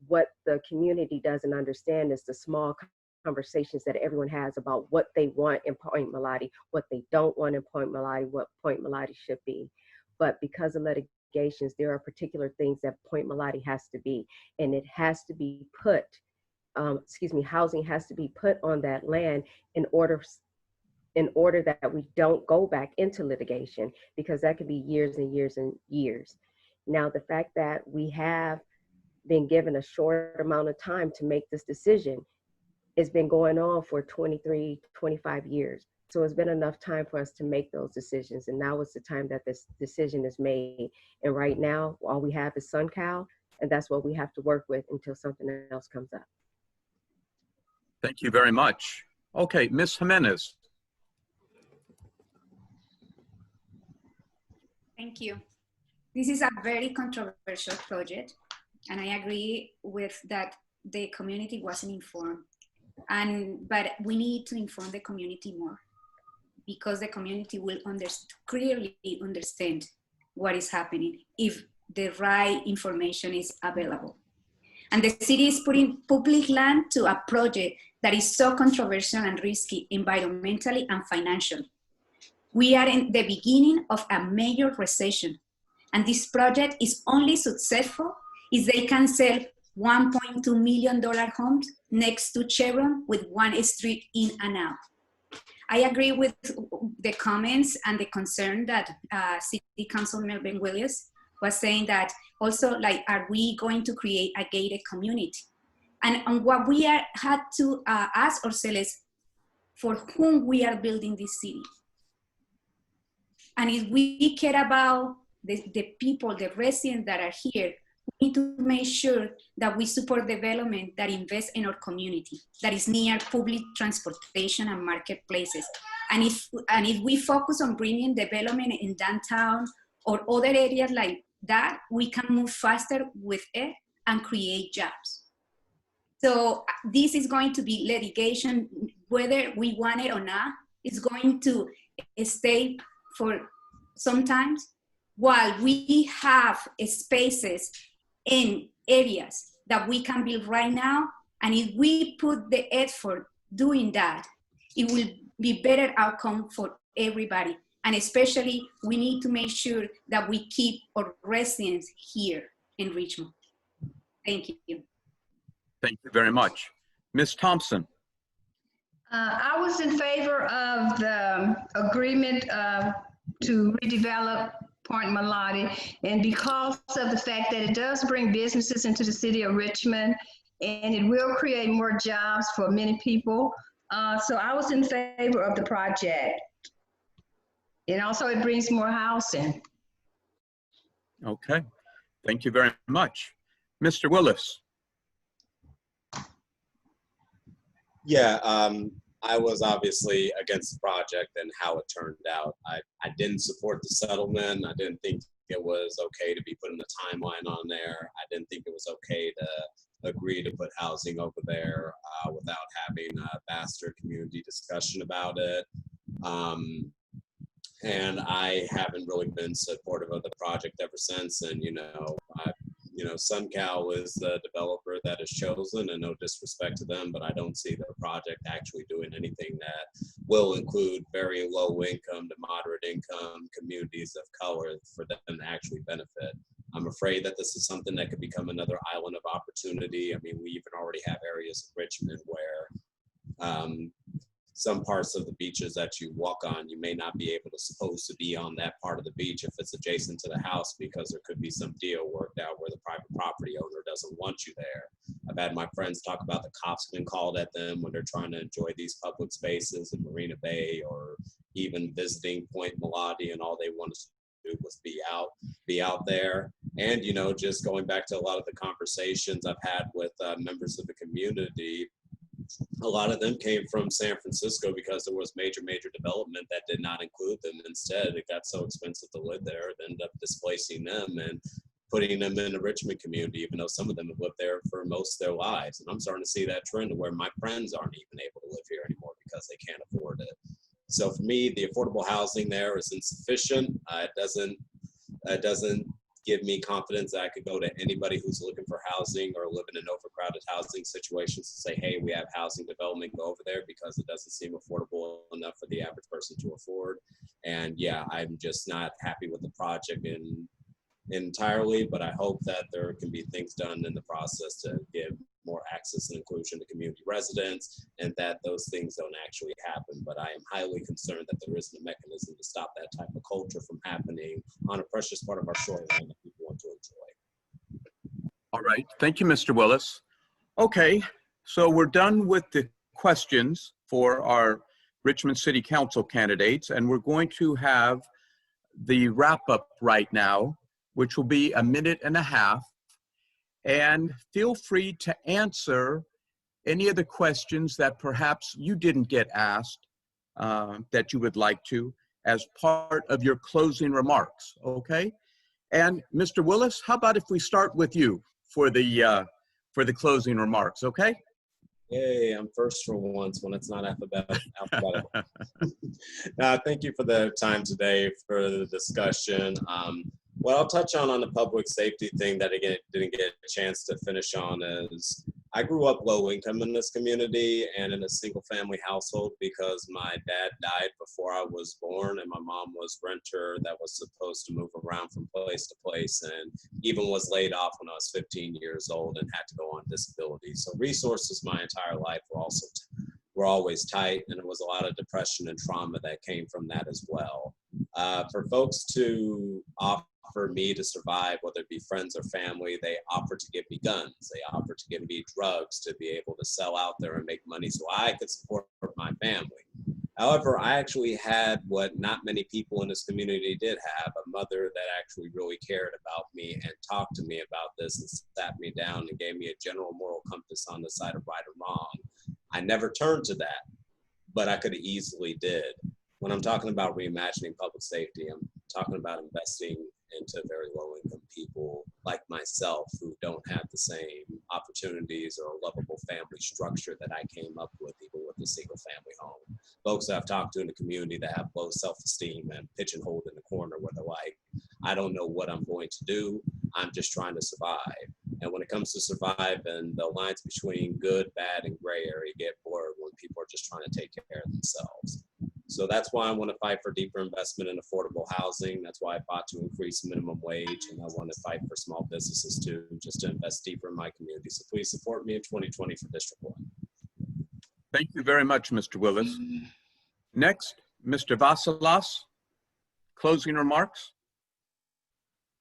what the community doesn't understand is the small conversations that everyone has about what they want in Point Melati, what they don't want in Point Melati, what Point Melati should be. But because of litigations, there are particular things that Point Melati has to be, and it has to be put, housing has to be put on that land in order that we don't go back into litigation, because that could be years and years and years. Now, the fact that we have been given a short amount of time to make this decision, it's been going on for 23, 25 years. So it's been enough time for us to make those decisions. And now is the time that this decision is made. And right now, all we have is SunCal, and that's what we have to work with until something else comes up. Thank you very much. Okay, Ms. Jimenez. Thank you. This is a very controversial project, and I agree with that the community wasn't informed. But we need to inform the community more, because the community will clearly understand what is happening if the right information is available. And the city is putting public land to a project that is so controversial and risky environmentally and financially. We are in the beginning of a major recession, and this project is only successful if they can sell $1.2 million homes next to Chevron with one street in and out. I agree with the comments and the concern that City Councilman Ben Willis was saying, that also, like, are we going to create a gated community? And what we had to ask ourselves is for whom we are building this city. And if we care about the people, the residents that are here, we need to make sure that we support development that invests in our community, that is near public transportation and marketplaces. And if we focus on bringing development in downtown or other areas like that, we can move faster with it and create jobs. So this is going to be litigation, whether we want it or not. It's going to stay for sometimes while we have spaces in areas that we can build right now. And if we put the effort doing that, it will be better outcome for everybody. And especially, we need to make sure that we keep our residents here in Richmond. Thank you. Thank you very much. Ms. Thompson. I was in favor of the agreement to redevelop Point Melody, and because of the fact that it does bring businesses into the city of Richmond, and it will create more jobs for many people. So I was in favor of the project. And also it brings more housing. Okay, thank you very much. Mr. Willis. Yeah, I was obviously against the project and how it turned out. I didn't support the settlement. I didn't think it was okay to be putting a timeline on there. I didn't think it was okay to agree to put housing over there without having a vaster community discussion about it. And I haven't really been supportive of the project ever since. And, SunCal is the developer that is chosen, and no disrespect to them, but I don't see the project actually doing anything that will include very low income to moderate income communities of color for them to actually benefit. I'm afraid that this is something that could become another island of opportunity. I mean, we even already have areas of Richmond where some parts of the beaches that you walk on, you may not be able to supposed to be on that part of the beach if it's adjacent to the house, because there could be some deal worked out where the private property owner doesn't want you there. I've had my friends talk about the cops being called at them when they're trying to enjoy these public spaces in Marina Bay or even visiting Point Melody, and all they want us to do was be out there. And, just going back to a lot of the conversations I've had with members of the community, a lot of them came from San Francisco because there was major development that did not include them. Instead, it got so expensive to live there, it ended up displacing them and putting them in the Richmond community, even though some of them have lived there for most of their lives. And I'm starting to see that trend where my friends aren't even able to live here anymore because they can't afford it. So for me, the affordable housing there is insufficient. It doesn't give me confidence that I could go to anybody who's looking for housing or living in overcrowded housing situations to say, hey, we have housing development, go over there, because it doesn't seem affordable enough for the average person to afford. And yeah, I'm just not happy with the project entirely, but I hope that there can be things done in the process to give more access and inclusion to community residents, and that those things don't actually happen. But I am highly concerned that there isn't a mechanism to stop that type of culture from happening on a precious part of our shoreline that people want to enjoy. All right, thank you, Mr. Willis. Okay, so we're done with the questions for our Richmond City Council candidates, and we're going to have the wrap-up right now, which will be a minute and a half. And feel free to answer any of the questions that perhaps you didn't get asked that you would like to as part of your closing remarks, okay? And Mr. Willis, how about if we start with you for the closing remarks, okay? Yay, I'm first for once when it's not alphabetical. Thank you for the time today for the discussion. What I'll touch on the public safety thing that I didn't get a chance to finish on is I grew up low income in this community and in a single family household because my dad died before I was born, and my mom was renter that was supposed to move around from place to place, and even was laid off when I was 15 years old and had to go on disability. So resources my entire life were always tight, and it was a lot of depression and trauma that came from that as well. For folks to offer offer me to survive, whether it be friends or family. They offer to give me guns. They offer to give me drugs to be able to sell out there and make money so I could support my family. However, I actually had what not many people in this community did have, a mother that actually really cared about me and talked to me about this and sat me down and gave me a general moral compass on the side of right or wrong. I never turned to that, but I could have easily did. When I'm talking about reimagining public safety, I'm talking about investing into very low-income people like myself who don't have the same opportunities or lovable family structure that I came up with, even with a single-family home. Folks that I've talked to in the community that have low self-esteem and pigeonholed in the corner where they're like, I don't know what I'm going to do. I'm just trying to survive. And when it comes to surviving, the lines between good, bad, and gray area get blurred when people are just trying to take care of themselves. So that's why I want to fight for deeper investment in affordable housing. That's why I fought to increase minimum wage, and I want to fight for small businesses too, just to invest deeper in my community. So please support me in 2020 for District 1. Thank you very much, Mr. Willis. Next, Mr. Vasilas, closing remarks.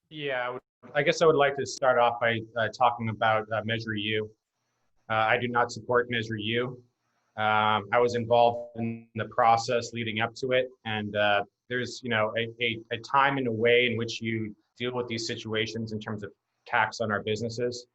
Yeah, I guess I would like to start off by talking about Measure U. I do not support Measure U. I was involved in the process leading up to it, and there's a time and a way in which you deal with these situations in terms of tax on our businesses.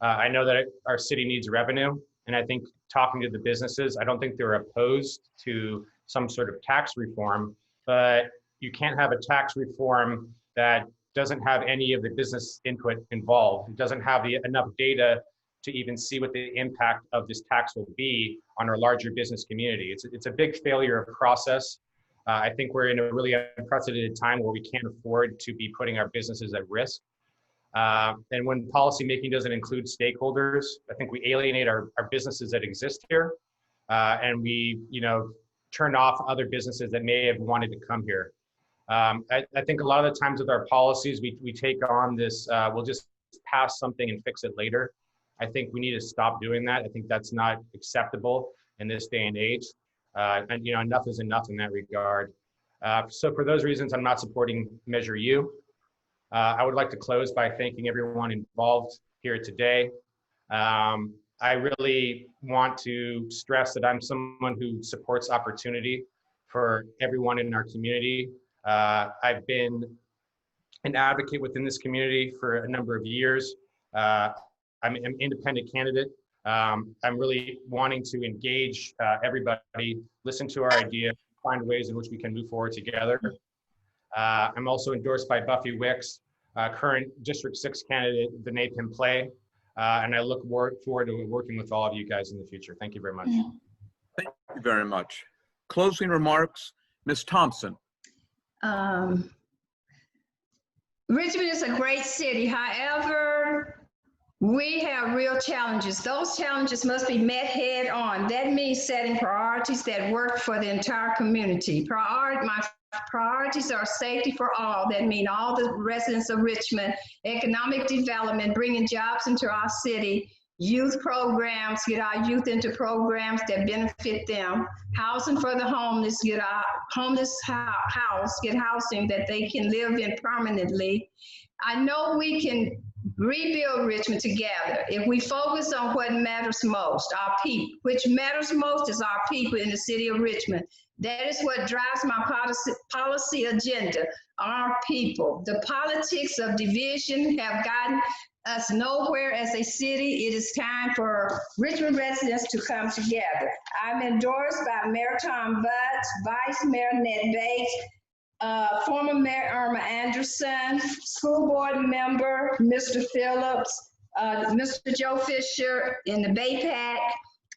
I know that our city needs revenue, and I think talking to the businesses, I don't think they're opposed to some sort of tax reform, but you can't have a tax reform that doesn't have any of the business input involved. It doesn't have enough data to even see what the impact of this tax will be on our larger business community. It's a big failure of process. I think we're in a really unprecedented time where we can't afford to be putting our businesses at risk. And when policymaking doesn't include stakeholders, I think we alienate our businesses that exist here, and we turn off other businesses that may have wanted to come here. I think a lot of the times with our policies, we take on this, we'll just pass something and fix it later. I think we need to stop doing that. I think that's not acceptable in this day and age. And enough is enough in that regard. So for those reasons, I'm not supporting Measure U. I would like to close by thanking everyone involved here today. I really want to stress that I'm someone who supports opportunity for everyone in our community. I've been an advocate within this community for a number of years. I'm an independent candidate. I'm really wanting to engage everybody, listen to our ideas, find ways in which we can move forward together. I'm also endorsed by Buffy Wicks, current District 6 candidate Vinay Pimplé, and I look forward to working with all of you guys in the future. Thank you very much. Thank you very much. Closing remarks, Ms. Thompson. Richmond is a great city. However, we have real challenges. Those challenges must be met head on. That means setting priorities that work for the entire community. My priorities are safety for all. That means all the residents of Richmond, economic development, bringing jobs into our city, youth programs, get our youth into programs that benefit them, housing for the homeless, get our homeless get housing that they can live in permanently. I know we can rebuild Richmond together if we focus on what matters most, our people. Which matters most is our people in the city of Richmond. That is what drives my policy agenda, our people. The politics of division have gotten us nowhere as a city. It is time for Richmond residents to come together. I'm endorsed by Mayor Tom Butts, Vice Mayor Ned Bates, former Mayor Irma Anderson, school board member Mr. Phillips, Mr. Joe Fisher in the BayPAC,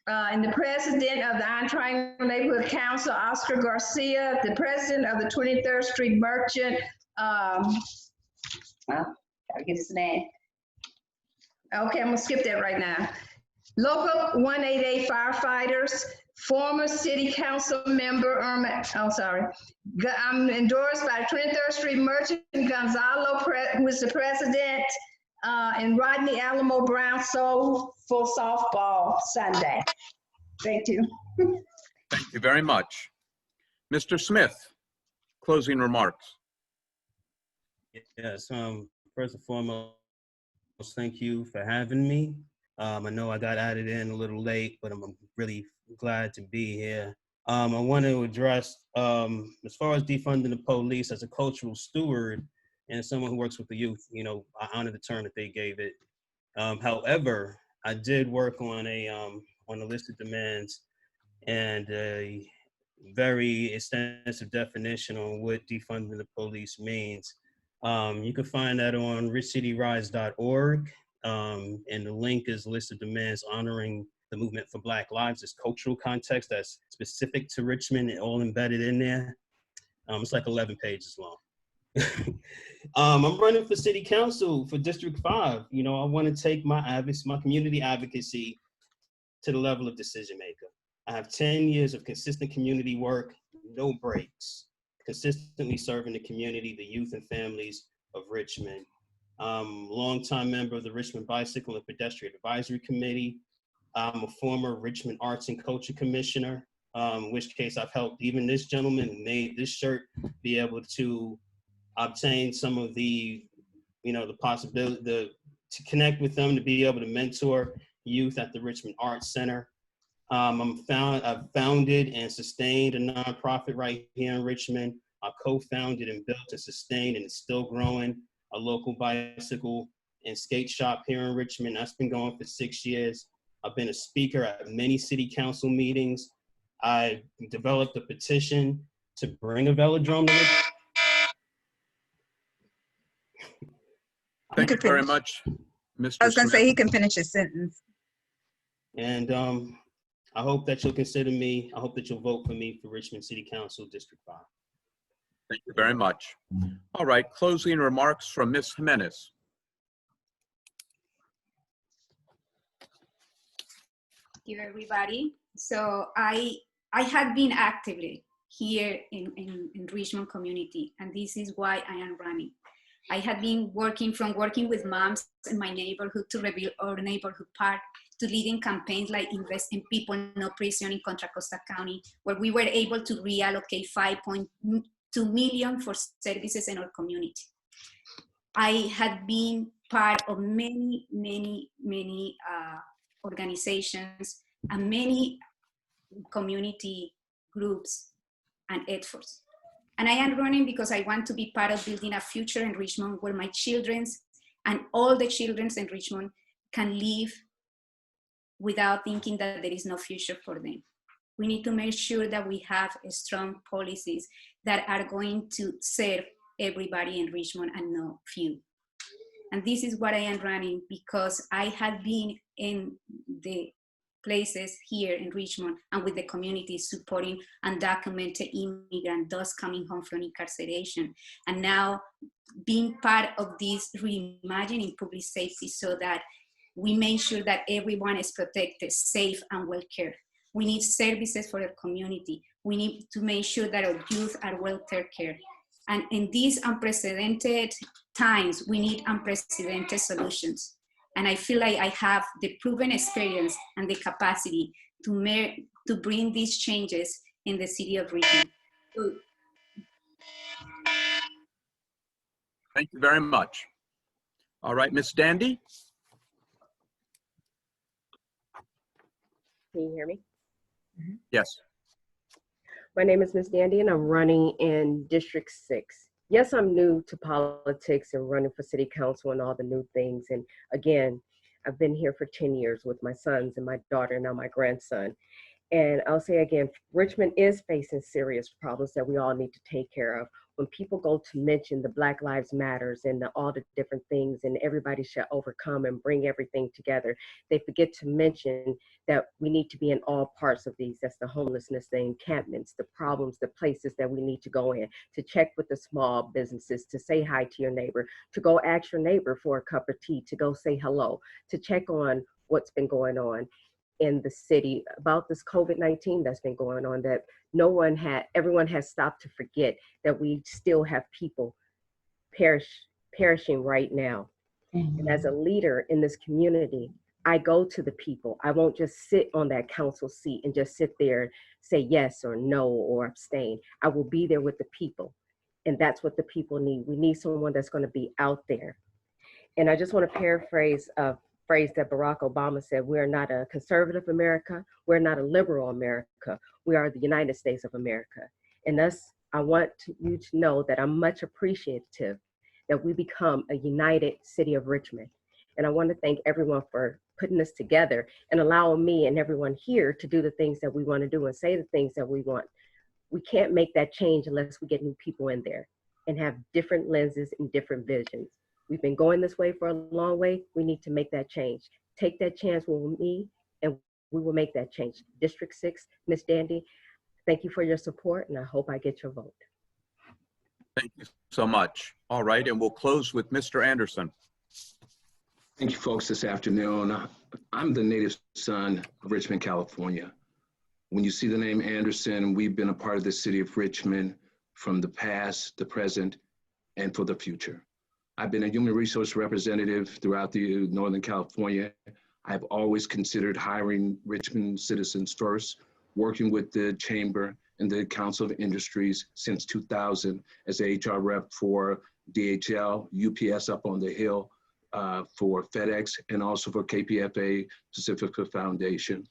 and the president of the Iron Triangle Neighborhood Council, Oscar Garcia, the president of the 23rd Street Merchant, gotta get his name. Okay, I'm gonna skip that right now. Local 188 firefighters, former city council member, I'm endorsed by the 23rd Street Merchant, Gonzalo, who is the president, and Rodney Alamo Brown Soulful Softball Sunday. Thank you. Thank you very much. Mr. Smith, closing remarks. Yes. First and foremost, thank you for having me. I know I got added in a little late, but I'm really glad to be here. I want to address, as far as defunding the police, as a cultural steward and someone who works with the youth, you know, I honor the term that they gave it. However, I did work on a list of demands and a very extensive definition on what defunding the police means. You can find that on richcityrise.org. And the link is a list of demands honoring the movement for Black Lives. It's cultural context that's specific to Richmond and all embedded in there. It's like 11 pages long. I'm running for city council for District 5. You know, I want to take my community advocacy to the level of decision maker. I have 10 years of consistent community work, no breaks, consistently serving the community, the youth and families of Richmond. Longtime member of the Richmond Bicycle and Pedestrian Advisory Committee. I'm a former Richmond Arts and Culture Commissioner, in which case I've helped even this gentleman who made this shirt be able to obtain some of the, you know, the possibility to connect with them, to be able to mentor youth at the Richmond Arts Center. I've founded and sustained a nonprofit right here in Richmond. I co-founded and built and sustained, and it's still growing, a local bicycle and skate shop here in Richmond. That's been going for 6 years. I've been a speaker at many city council meetings. I developed a petition to bring a velodrome to Richmond. Thank you very much, Mr. I was going to Smith. say he can finish his sentence. And I hope that you'll consider me. I hope that you'll vote for me for Richmond City Council District 5. Thank you very much. All right, closing remarks from Ms. Jimenez. Thank you, everybody. So I have been actively here in Richmond community, and this is why I am running. I have been working with moms in my neighborhood to rebuild our neighborhood park, to leading campaigns like Invest in People, No Prison in Contra Costa County, where we were able to reallocate $5.2 million for services in our community. I had been part of many organizations and many community groups and efforts. And I am running because I want to be part of building a future in Richmond where my children's and all the children's in Richmond can live without thinking that there is no future for them. We need to make sure that we have strong policies that are going to serve everybody in Richmond and no few. And this is what I am running because I have been in the places here in Richmond and with the community supporting undocumented immigrants, those coming home from incarceration, and now being part of this reimagining public safety so that we make sure that everyone is protected, safe, and well cared. We need services for our community. We need to make sure that our youth are well taken care of. And in these unprecedented times, we need unprecedented solutions. And I feel like I have the proven experience and the capacity to bring these changes in the city of Richmond. Thank you very much. All right, Ms. Dandy. Can you hear me? Yes. My name is Ms. Dandy and I'm running in District 6. Yes, I'm new to politics and running for city council and all the new things. And again, I've been here for 10 years with my sons and my daughter, now my grandson. And I'll say again, Richmond is facing serious problems that we all need to take care of. When people go to mention the Black Lives Matters and all the different things and everybody should overcome and bring everything together, they forget to mention that we need to be in all parts of these. That's the homelessness, the encampments, the problems, the places that we need to go in, to check with the small businesses, to say hi to your neighbor, to go ask your neighbor for a cup of tea, to go say hello, to check on what's been going on in the city about this COVID-19 that's been going on, that everyone has stopped to forget that we still have people perishing right now. Mm-hmm. And as a leader in this community, I go to the people. I won't just sit on that council seat and just sit there, say yes or no or abstain. I will be there with the people. And that's what the people need. We need someone that's going to be out there. And I just want to paraphrase a phrase that Barack Obama said: we're not a conservative America. We're not a liberal America. We are the United States of America. And thus, I want you to know that I'm much appreciative that we become a united city of Richmond. And I want to thank everyone for putting this together and allowing me and everyone here to do the things that we want to do and say the things that we want. We can't make that change unless we get new people in there and have different lenses and different visions. We've been going this way for a long way. We need to make that change. Take that chance with me, and we will make that change. District 6, Ms. Dandy, thank you for your support, and I hope I get your vote. Thank you so much. All right, and we'll close with Mr. Anderson. Thank you, folks, this afternoon. I'm the native son of Richmond, California. When you see the name Anderson, we've been a part of the city of Richmond from the past, the present, and for the future. I've been a human resource representative throughout the Northern California. I've always considered hiring Richmond citizens first, working with the Chamber and the Council of Industries since 2000 as a HR rep for DHL, UPS up on the Hill, for FedEx, and also for KPFA Pacifica Foundation.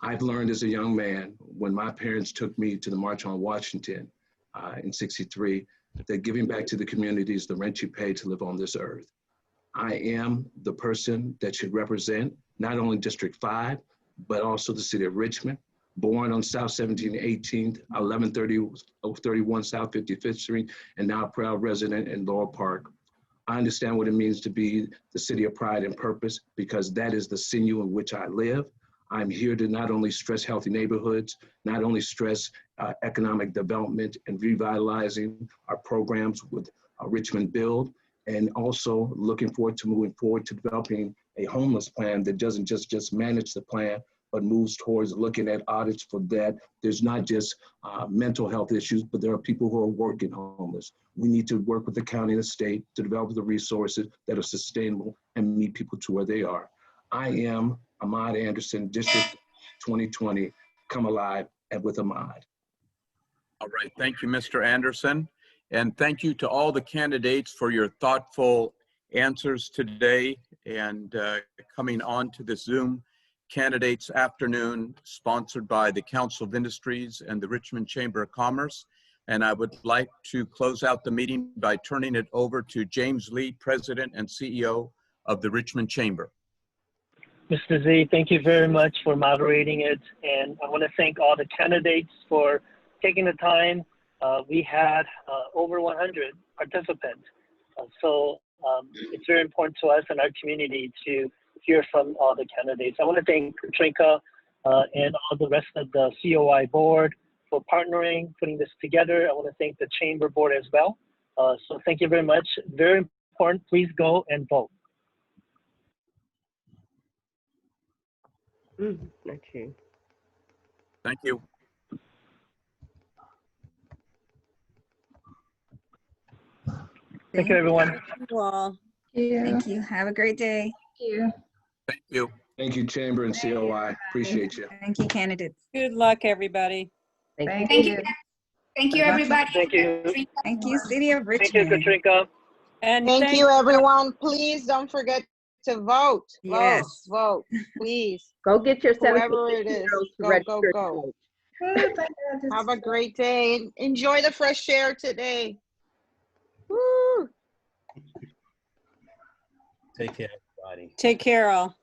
I've learned as a young man, when my parents took me to the March on Washington in '63, that giving back to the community is the rent you pay to live on this earth. I am the person that should represent not only District 5, but also the city of Richmond, born on South 1718th, 1131 South 55th Street, and now a proud resident in Laurel Park. I understand what it means to be the city of pride and purpose, because that is the sinew in which I live. I'm here to not only stress healthy neighborhoods, not only stress economic development and revitalizing our programs with Richmond Build, and also looking forward to moving forward to developing a homeless plan that doesn't just manage the plan, but moves towards looking at audits for that. There's not just mental health issues, but there are people who are working homeless. We need to work with the county and the state to develop the resources that are sustainable and meet people to where they are. I am Ahmad Anderson, District 2020, come alive and with Ahmad. All right, thank you, Mr. Anderson. And thank you to all the candidates for your thoughtful answers today and coming on to the Zoom Candidates Afternoon, sponsored by the Council of Industries and the Richmond Chamber of Commerce. And I would like to close out the meeting by turning it over to James Lee, President and CEO of the Richmond Chamber. Mr. Z, thank you very much for moderating it. And I want to thank all the candidates for taking the time. We had over 100 participants. So it's very important to us and our community to hear from all the candidates. I want to thank Katrinka and all the rest of the COI board for partnering, putting this together. I want to thank the Chamber board as well. So thank you very much. Very important. Please go and vote. Thank you. Thank you. Thank you, everyone. Thank you all. Yeah. Thank you. Have a great day. Thank you. Thank you. Thank you, Chamber and COI. Appreciate you. Thank you, candidates. Good luck, everybody. Thank Thank you. you. Thank you, everybody. Thank you. Thank you, City of Thank you, Richmond. Katrinka. And Thank you, everyone. Please don't forget to vote. Yes. Vote, please. Go get your Whoever it is, go. Oh, thank God, this Have is a great day. Enjoy the fresh air today. Woo! Take care, everybody. Take care, all.